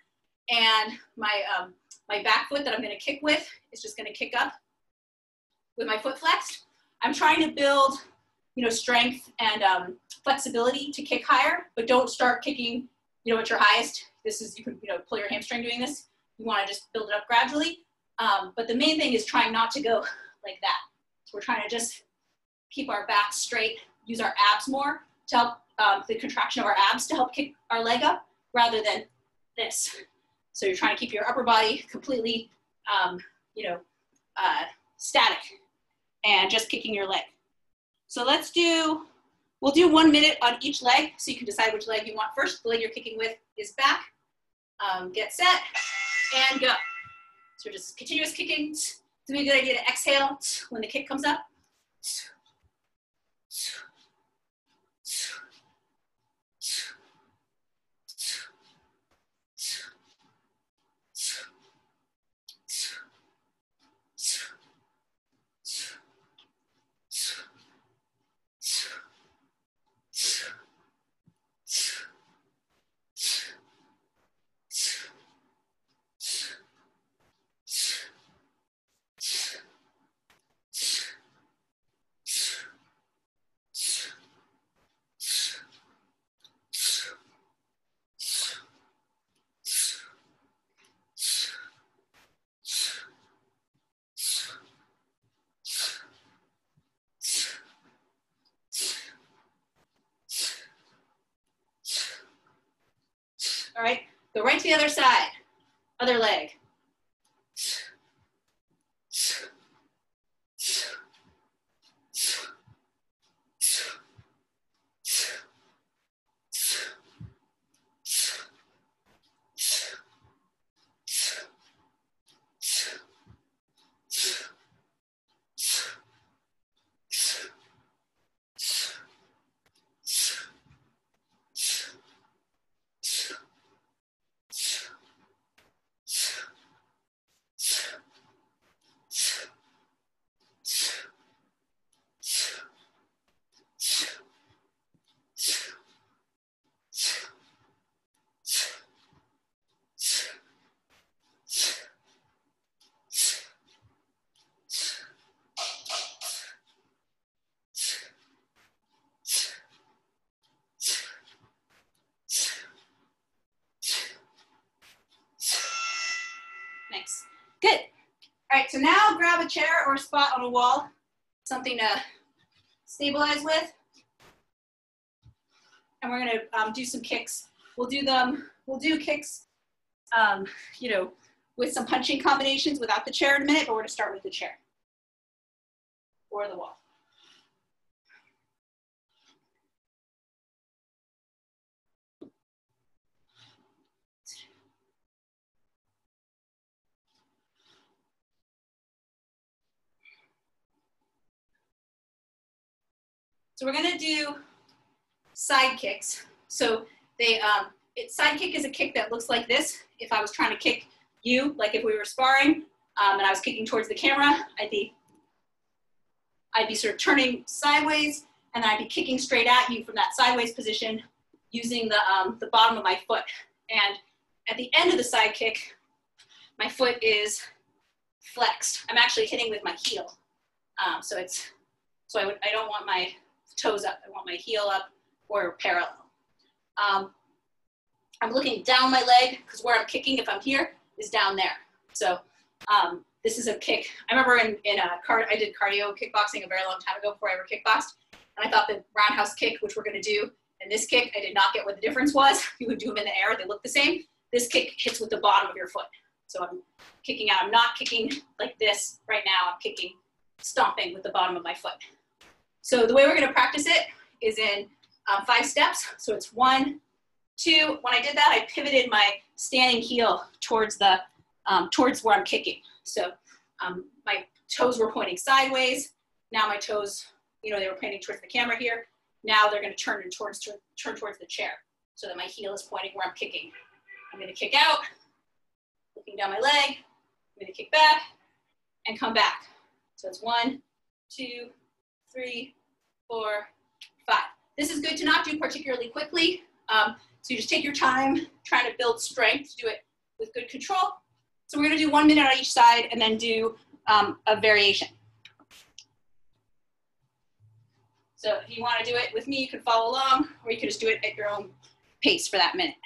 and my back foot that I'm gonna kick with is just gonna kick up with my foot flexed. I'm trying to build, you know, strength and flexibility to kick higher, but don't start kicking, you know, at your highest. This is, you could, you know, pull your hamstring doing this. You wanna just build it up gradually. But the main thing is trying not to go like that. So we're trying to just keep our back straight, use our abs more to help the contraction of our abs to help kick our leg up rather than this. So you're trying to keep your upper body completely, you know, static and just kicking your leg. So we'll do 1 minute on each leg so you can decide which leg you want first. The leg you're kicking with is back. Get set and go. So just continuous kicking. It's a really good idea to exhale when the kick comes up. All right, go right to the other side, other leg. Nice. Good. All right, so now grab a chair or a spot on a wall, something to stabilize with. And we're gonna do some kicks. We'll do kicks, you know, with some punching combinations without the chair in a minute, but we're gonna start with the chair or the wall. So we're gonna do side kicks. So side kick is a kick that looks like this. If I was trying to kick you, like if we were sparring, and I was kicking towards the camera, I'd be sort of turning sideways, and I'd be kicking straight at you from that sideways position using the bottom of my foot. And at the end of the side kick, my foot is flexed. I'm actually hitting with my heel. I don't want my toes up. I want my heel up or parallel. I'm looking down my leg because where I'm kicking, if I'm here, is down there. So this is a kick. I remember I did cardio kickboxing a very long time ago before I ever kickboxed. And I thought the roundhouse kick, which we're gonna do, and this kick, I did not get what the difference was. You would do them in the air, they look the same. This kick hits with the bottom of your foot. So I'm kicking out. I'm not kicking like this right now. I'm kicking, stomping with the bottom of my foot. So the way we're gonna practice it is in 5 steps. So it's 1, 2. When I did that, I pivoted my standing heel towards towards where I'm kicking. So my toes were pointing sideways. Now my toes, you know, they were pointing towards the camera here. Now they're gonna turn towards the chair so that my heel is pointing where I'm kicking. I'm gonna kick out, looking down my leg. I'm gonna kick back and come back. So it's 1, 2, 3, 4, 5. This is good to not do particularly quickly. So you just take your time trying to build strength, do it with good control. So we're gonna do 1 minute on each side and then do a variation. So if you wanna do it with me, you can follow along, or you can just do it at your own pace for that minute.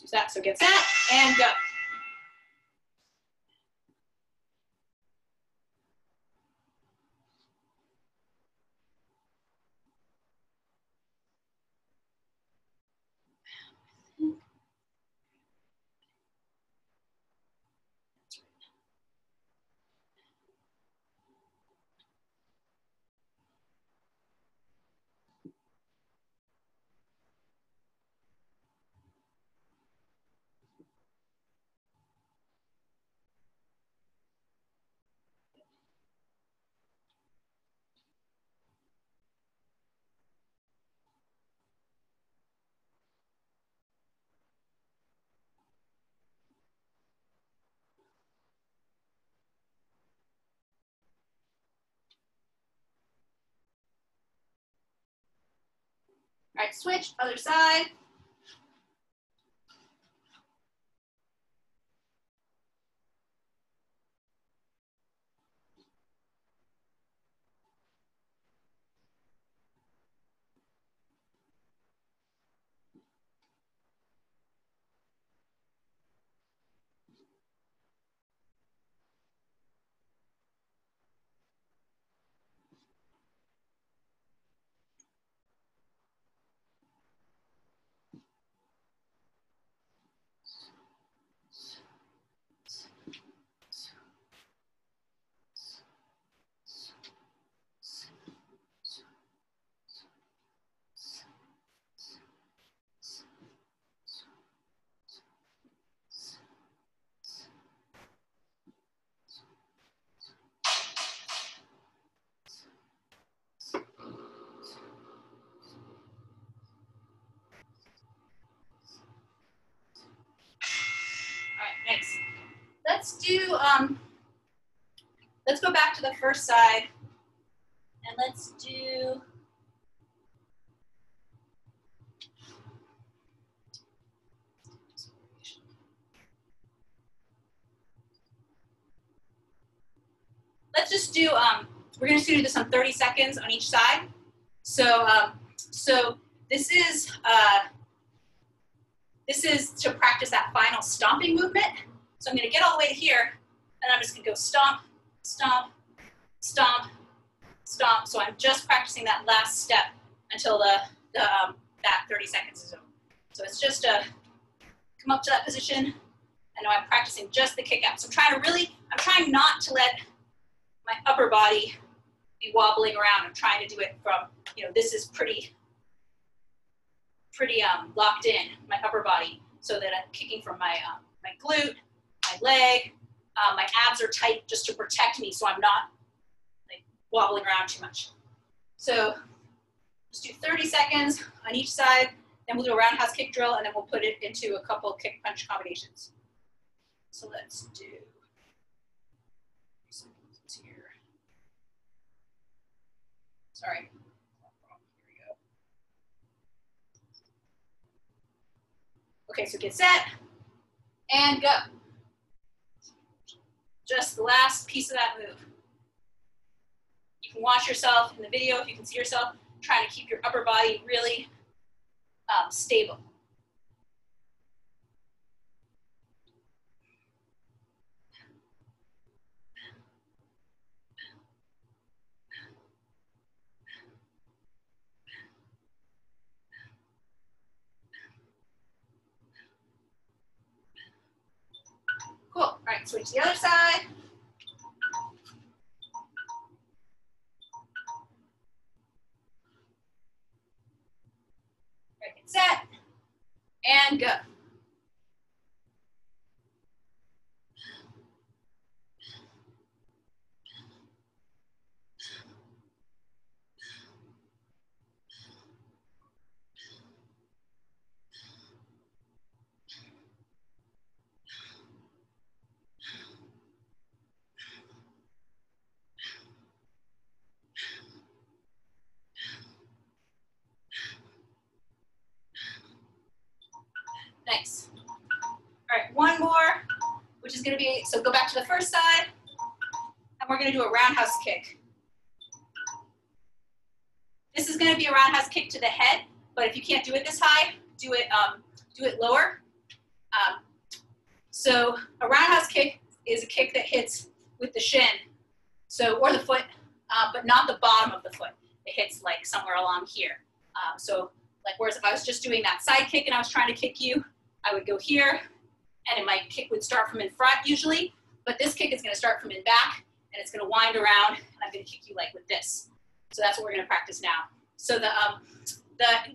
Use that, so get set and go. All right, switch, other side. Thanks. Let's go back to the first side and let's just do, we're gonna do this on 30 seconds on each side. So, so this is to practice that final stomping movement. So I'm gonna get all the way to here, and I'm just gonna go stomp, stomp, stomp, stomp. So I'm just practicing that last step until that 30 seconds is over. So it's just come up to that position. I know I'm practicing just the kick out. So I'm trying not to let my upper body be wobbling around. I'm trying to do it from, this is pretty locked in, my upper body, so that I'm kicking from my glute, my leg, my abs are tight just to protect me so I'm not like wobbling around too much. So just do 30 seconds on each side, then we'll do a roundhouse kick drill, and then we'll put it into a couple kick punch combinations. So let's do here. Sorry. Here we go. Okay, so get set and go. Just the last piece of that move. You can watch yourself in the video if you can see yourself trying to keep your upper body really stable. Cool. All right, switch to the other side. All right, get set and go. Nice. All right, one more, which is gonna be, so go back to the first side, and we're gonna do a roundhouse kick. This is gonna be a roundhouse kick to the head, but if you can't do it this high, do it lower. So a roundhouse kick is a kick that hits with the shin, so, or the foot, but not the bottom of the foot. It hits like somewhere along here. So like, whereas if I was just doing that side kick and I was trying to kick you, I would go here, and my kick would start from in front usually, but this kick is gonna start from in back, and it's gonna wind around, and I'm gonna kick you like with this. So that's what we're gonna practice now. So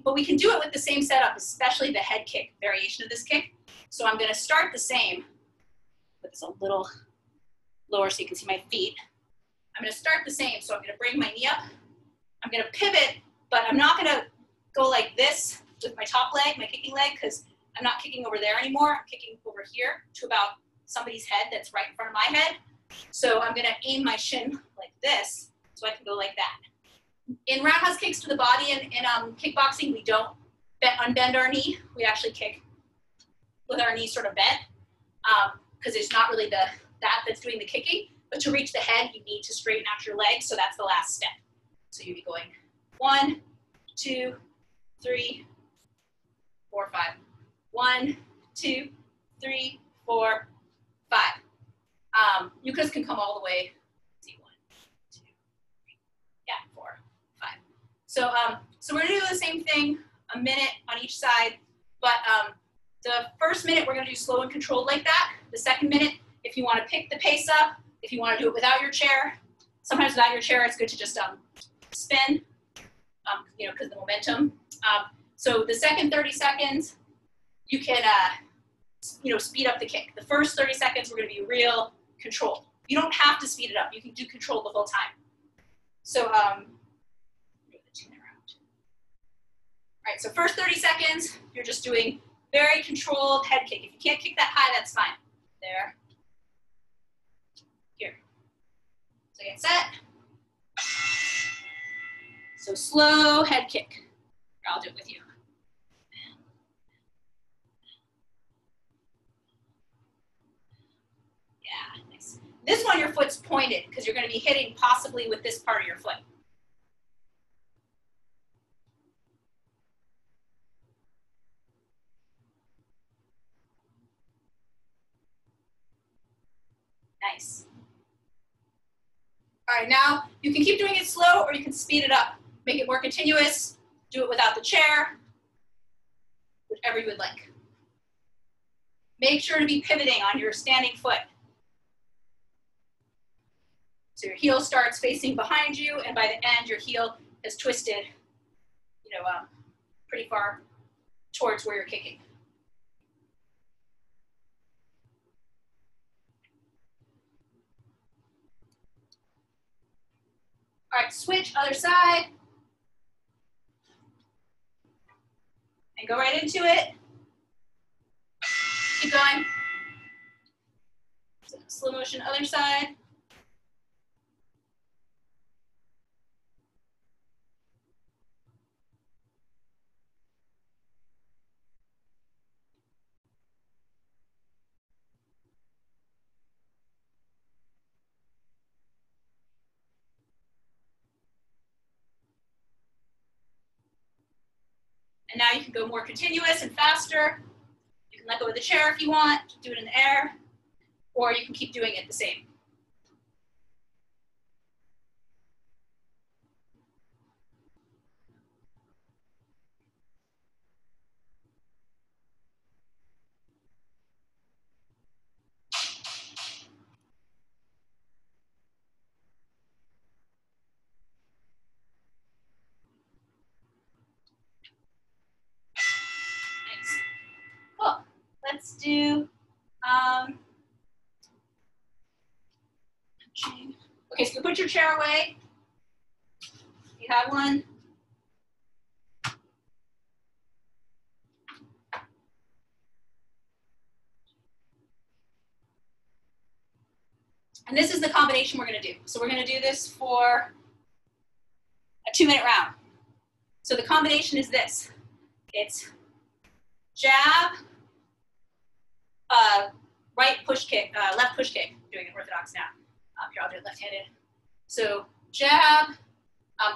but we can do it with the same setup, especially the head kick variation of this kick. So I'm gonna start the same, put this a little lower so you can see my feet. I'm gonna start the same, so I'm gonna bring my knee up. I'm gonna pivot, but I'm not gonna go like this with my top leg, my kicking leg, because I'm not kicking over there anymore. I'm kicking over here to about somebody's head that's right in front of my head. So I'm gonna aim my shin like this, so I can go like that. In roundhouse kicks to the body in kickboxing, we don't unbend our knee. We actually kick with our knee sort of bent, because it's not really that that's doing the kicking, but to reach the head, you need to straighten out your legs, so that's the last step. So you'd be going 1, 2, 3, 4, 5. 1, 2, 3, 4, 5. You guys can come all the way. Let's see, 1, 2, 3, yeah, 4, 5. So, so we're gonna do the same thing, a minute on each side, but the first minute we're gonna do slow and controlled like that. The second minute, if you wanna pick the pace up, if you wanna do it without your chair, sometimes without your chair, it's good to just spin, you know, because of the momentum. So the second 30 seconds, you can, you know, speed up the kick. The first 30 seconds, we're gonna be real controlled. You don't have to speed it up. You can do control the whole time. So, all right, so first 30 seconds, you're just doing very controlled head kick. If you can't kick that high, that's fine. There, here. So get set. So slow head kick. I'll do it with you. Yeah, nice. This one, your foot's pointed because you're going to be hitting possibly with this part of your foot. Nice. All right, now you can keep doing it slow or you can speed it up. Make it more continuous. Do it without the chair, whichever you would like. Make sure to be pivoting on your standing foot. So your heel starts facing behind you, and by the end, your heel is twisted, you know, pretty far towards where you're kicking. All right, switch, other side. And go right into it. Keep going. So slow motion, other side. And now you can go more continuous and faster. You can let go of the chair if you want, do it in the air, or you can keep doing it the same. Nice. Cool. Let's do, okay, so put your chair away. You have one. And this is the combination we're gonna do. So we're gonna do this for a 2-minute round. So the combination is this. It's jab, right push kick, left push kick. I'm doing it orthodox now. Here, I'll do it left-handed. So jab.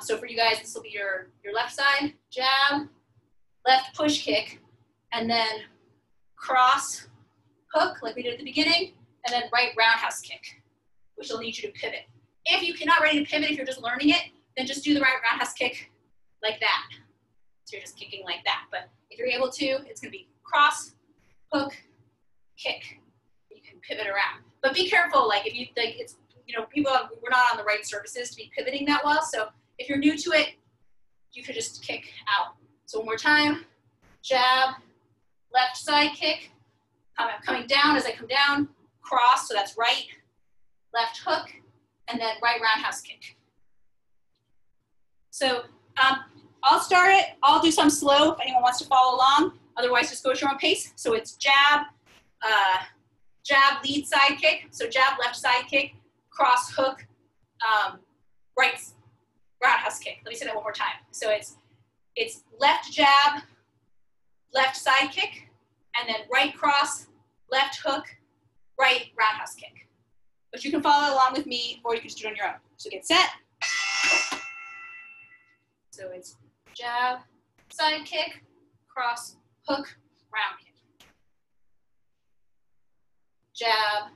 So for you guys, this will be your left side. Jab, left push kick, and then cross hook like we did at the beginning, and then right roundhouse kick, which will need you to pivot. If you cannot ready to pivot, if you're just learning it, then just do the right roundhouse kick like that. So you're just kicking like that. But if you're able to, it's gonna be cross, hook, kick. You can pivot around. But be careful, like if you, like it's, you know, we're not on the right surfaces to be pivoting that well. So if you're new to it, you could just kick out. So one more time, jab, left side kick, coming down as I come down, cross, so that's right, left hook, and then right roundhouse kick. So I'll start it. I'll do some slow if anyone wants to follow along. Otherwise, just go at your own pace. So it's jab, jab, lead side kick. So jab, left side kick, cross hook, right roundhouse kick. Let me say that one more time. So it's left jab, left side kick, and then right cross, left hook, right roundhouse kick. But you can follow along with me, or you can just do it on your own. So get set. So it's jab, side kick, cross, hook, round kick. Jab,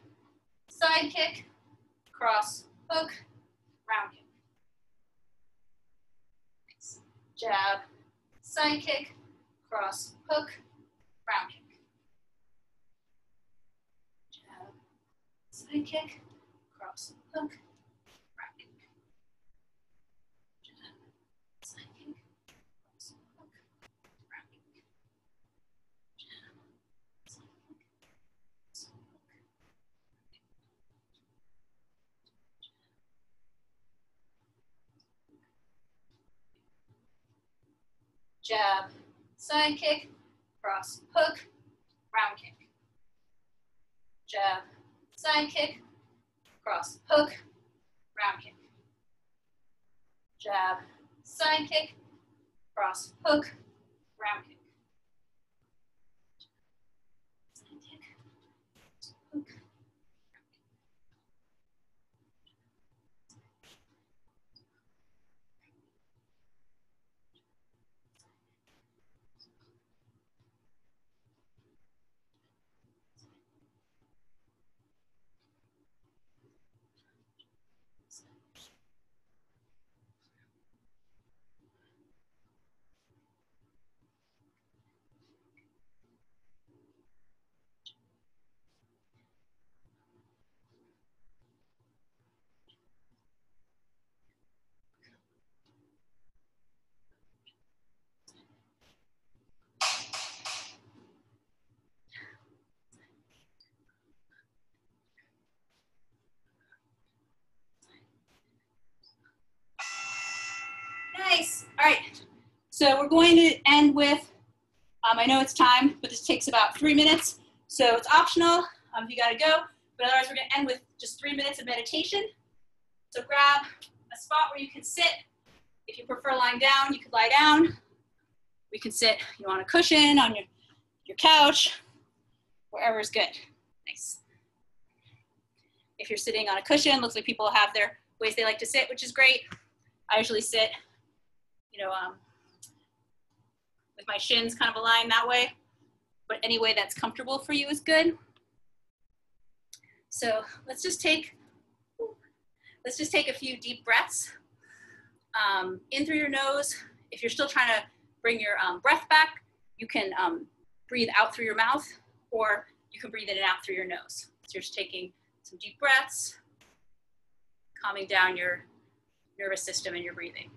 side kick, cross, hook, round kick. Nice. Jab, side kick, cross, hook, round kick. Jab, side kick, cross, hook, round kick. Jab, side kick, cross, hook, round kick. Jab, side kick, cross, hook, round kick. Jab, side kick, cross, hook, round kick. Jab, side kick, cross, hook, round kick. Jab, side kick, cross, hook, round kick. Side kick, hook, round kick. Nice. All right. So we're going to end with, I know it's time, but this takes about 3 minutes. So it's optional if you got to go. But otherwise, we're going to end with just 3 minutes of meditation. So grab a spot where you can sit. If you prefer lying down, you could lie down. We can sit, you know, on a cushion, on your couch, wherever is good. Nice. If you're sitting on a cushion, looks like people have their ways they like to sit, which is great. I usually sit, you know, with my shins kind of aligned that way, but any way that's comfortable for you is good. So let's just take a few deep breaths in through your nose. If you're still trying to bring your breath back, you can breathe out through your mouth, or you can breathe in and out through your nose. So you're just taking some deep breaths, calming down your nervous system and your breathing.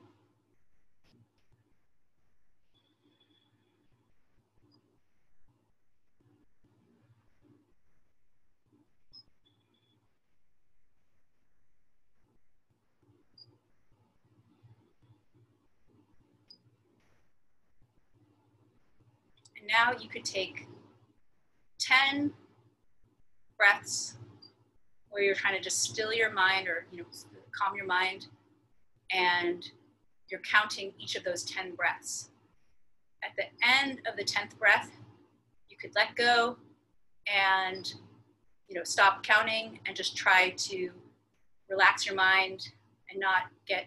And now you could take 10 breaths where you're trying to just still your mind, or, you know, calm your mind, and you're counting each of those 10 breaths. At the end of the 10th breath, you could let go and, you know, stop counting and just try to relax your mind and not get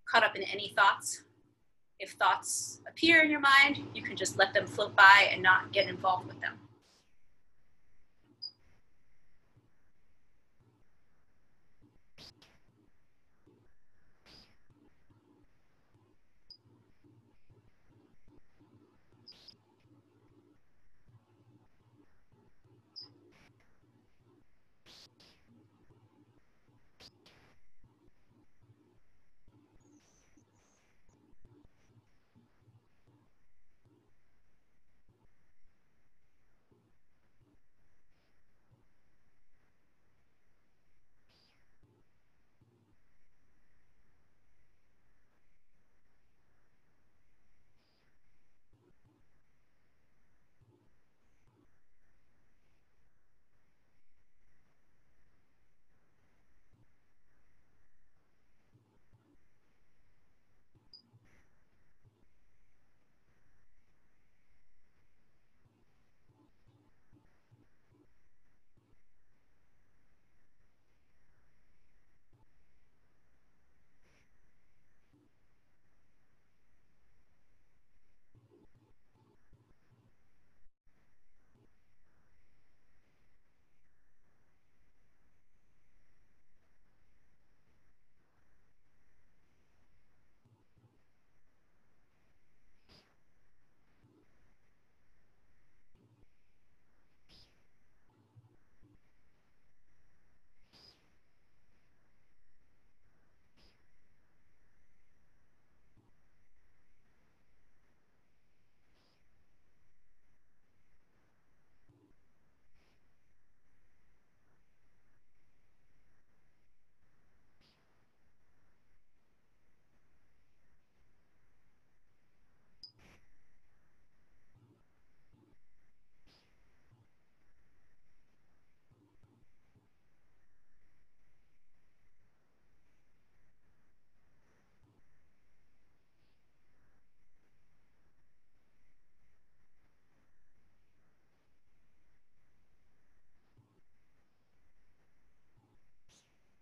caught up in any thoughts. If thoughts appear in your mind, you can just let them float by and not get involved with them.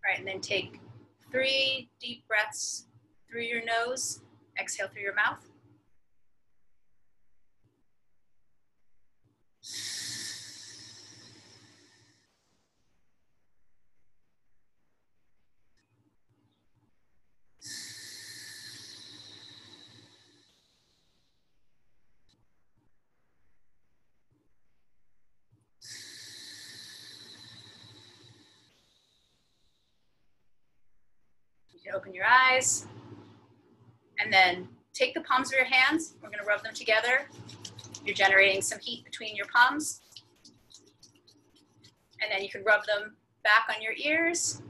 All right, and then take 3 deep breaths through your nose, exhale through your mouth. You can open your eyes and then take the palms of your hands. We're going to rub them together. You're generating some heat between your palms. And then you can rub them back on your ears.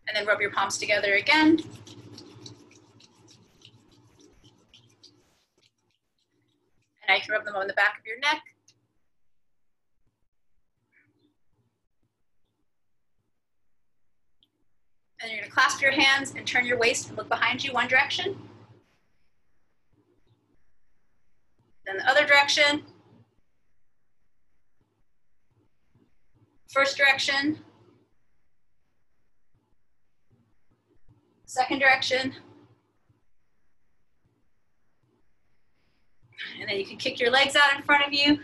And then rub your palms together again. And now you can rub them on the back of your neck. And you're going to clasp your hands and turn your waist and look behind you one direction. Then the other direction. First direction. Second direction. And then you can kick your legs out in front of you.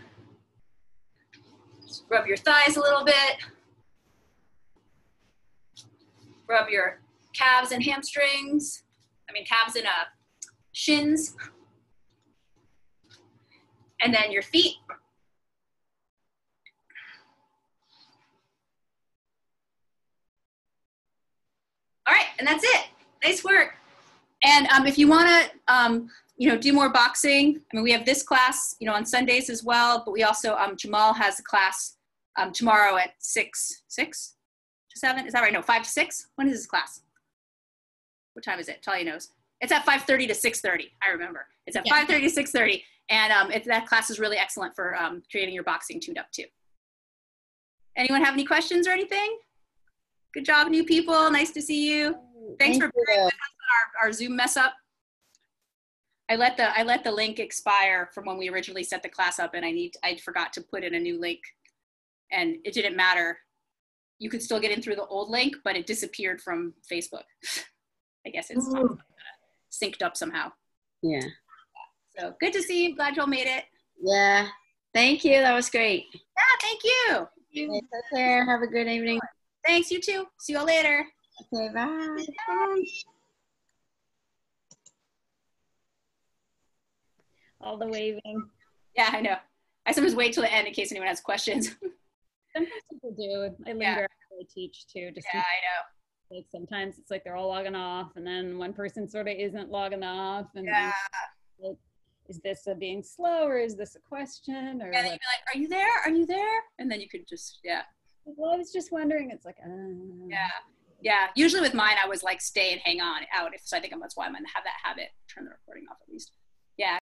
Just rub your thighs a little bit. Rub your calves and hamstrings. Calves and shins. And then your feet. All right, and that's it. Nice work. And if you want to, do more boxing, we have this class, on Sundays as well. But we also, Jamal has a class tomorrow at 6 to 7. Is that right? No, 5 to 6. When is his class? What time is it? Talia knows. It's at 5:30 to 6:30. I remember. It's at 5:30 to 6:30, and that class is really excellent for creating your boxing tuned up too. Anyone have any questions or anything? Good job, new people. Nice to see you. Thanks for bearing with us on our Zoom mess up. I let the link expire from when we originally set the class up, and I forgot to put in a new link, and it didn't matter. You could still get in through the old link, but it disappeared from Facebook. I guess it's synced up somehow. Yeah. So good to see you. Glad y'all made it. Yeah. Thank you. That was great. Yeah, thank you. Take care. Have a good evening. Thanks, you too. See you all later. Okay, bye. Bye. All the waving. Yeah, I know. I sometimes wait till the end in case anyone has questions. Sometimes people do. I linger after I teach too. Just I know. like sometimes it's like they're all logging off, and then one person sort of isn't logging off, and like, is this a being slow or is this a question? Or then you'd be like, "Are you there? Are you there?" And then you could just Well, I was just wondering. It's like Yeah. Usually with mine, I was like, stay and hang on out. So I think that's why I'm gonna have that habit. Turn the recording off at least. Yeah.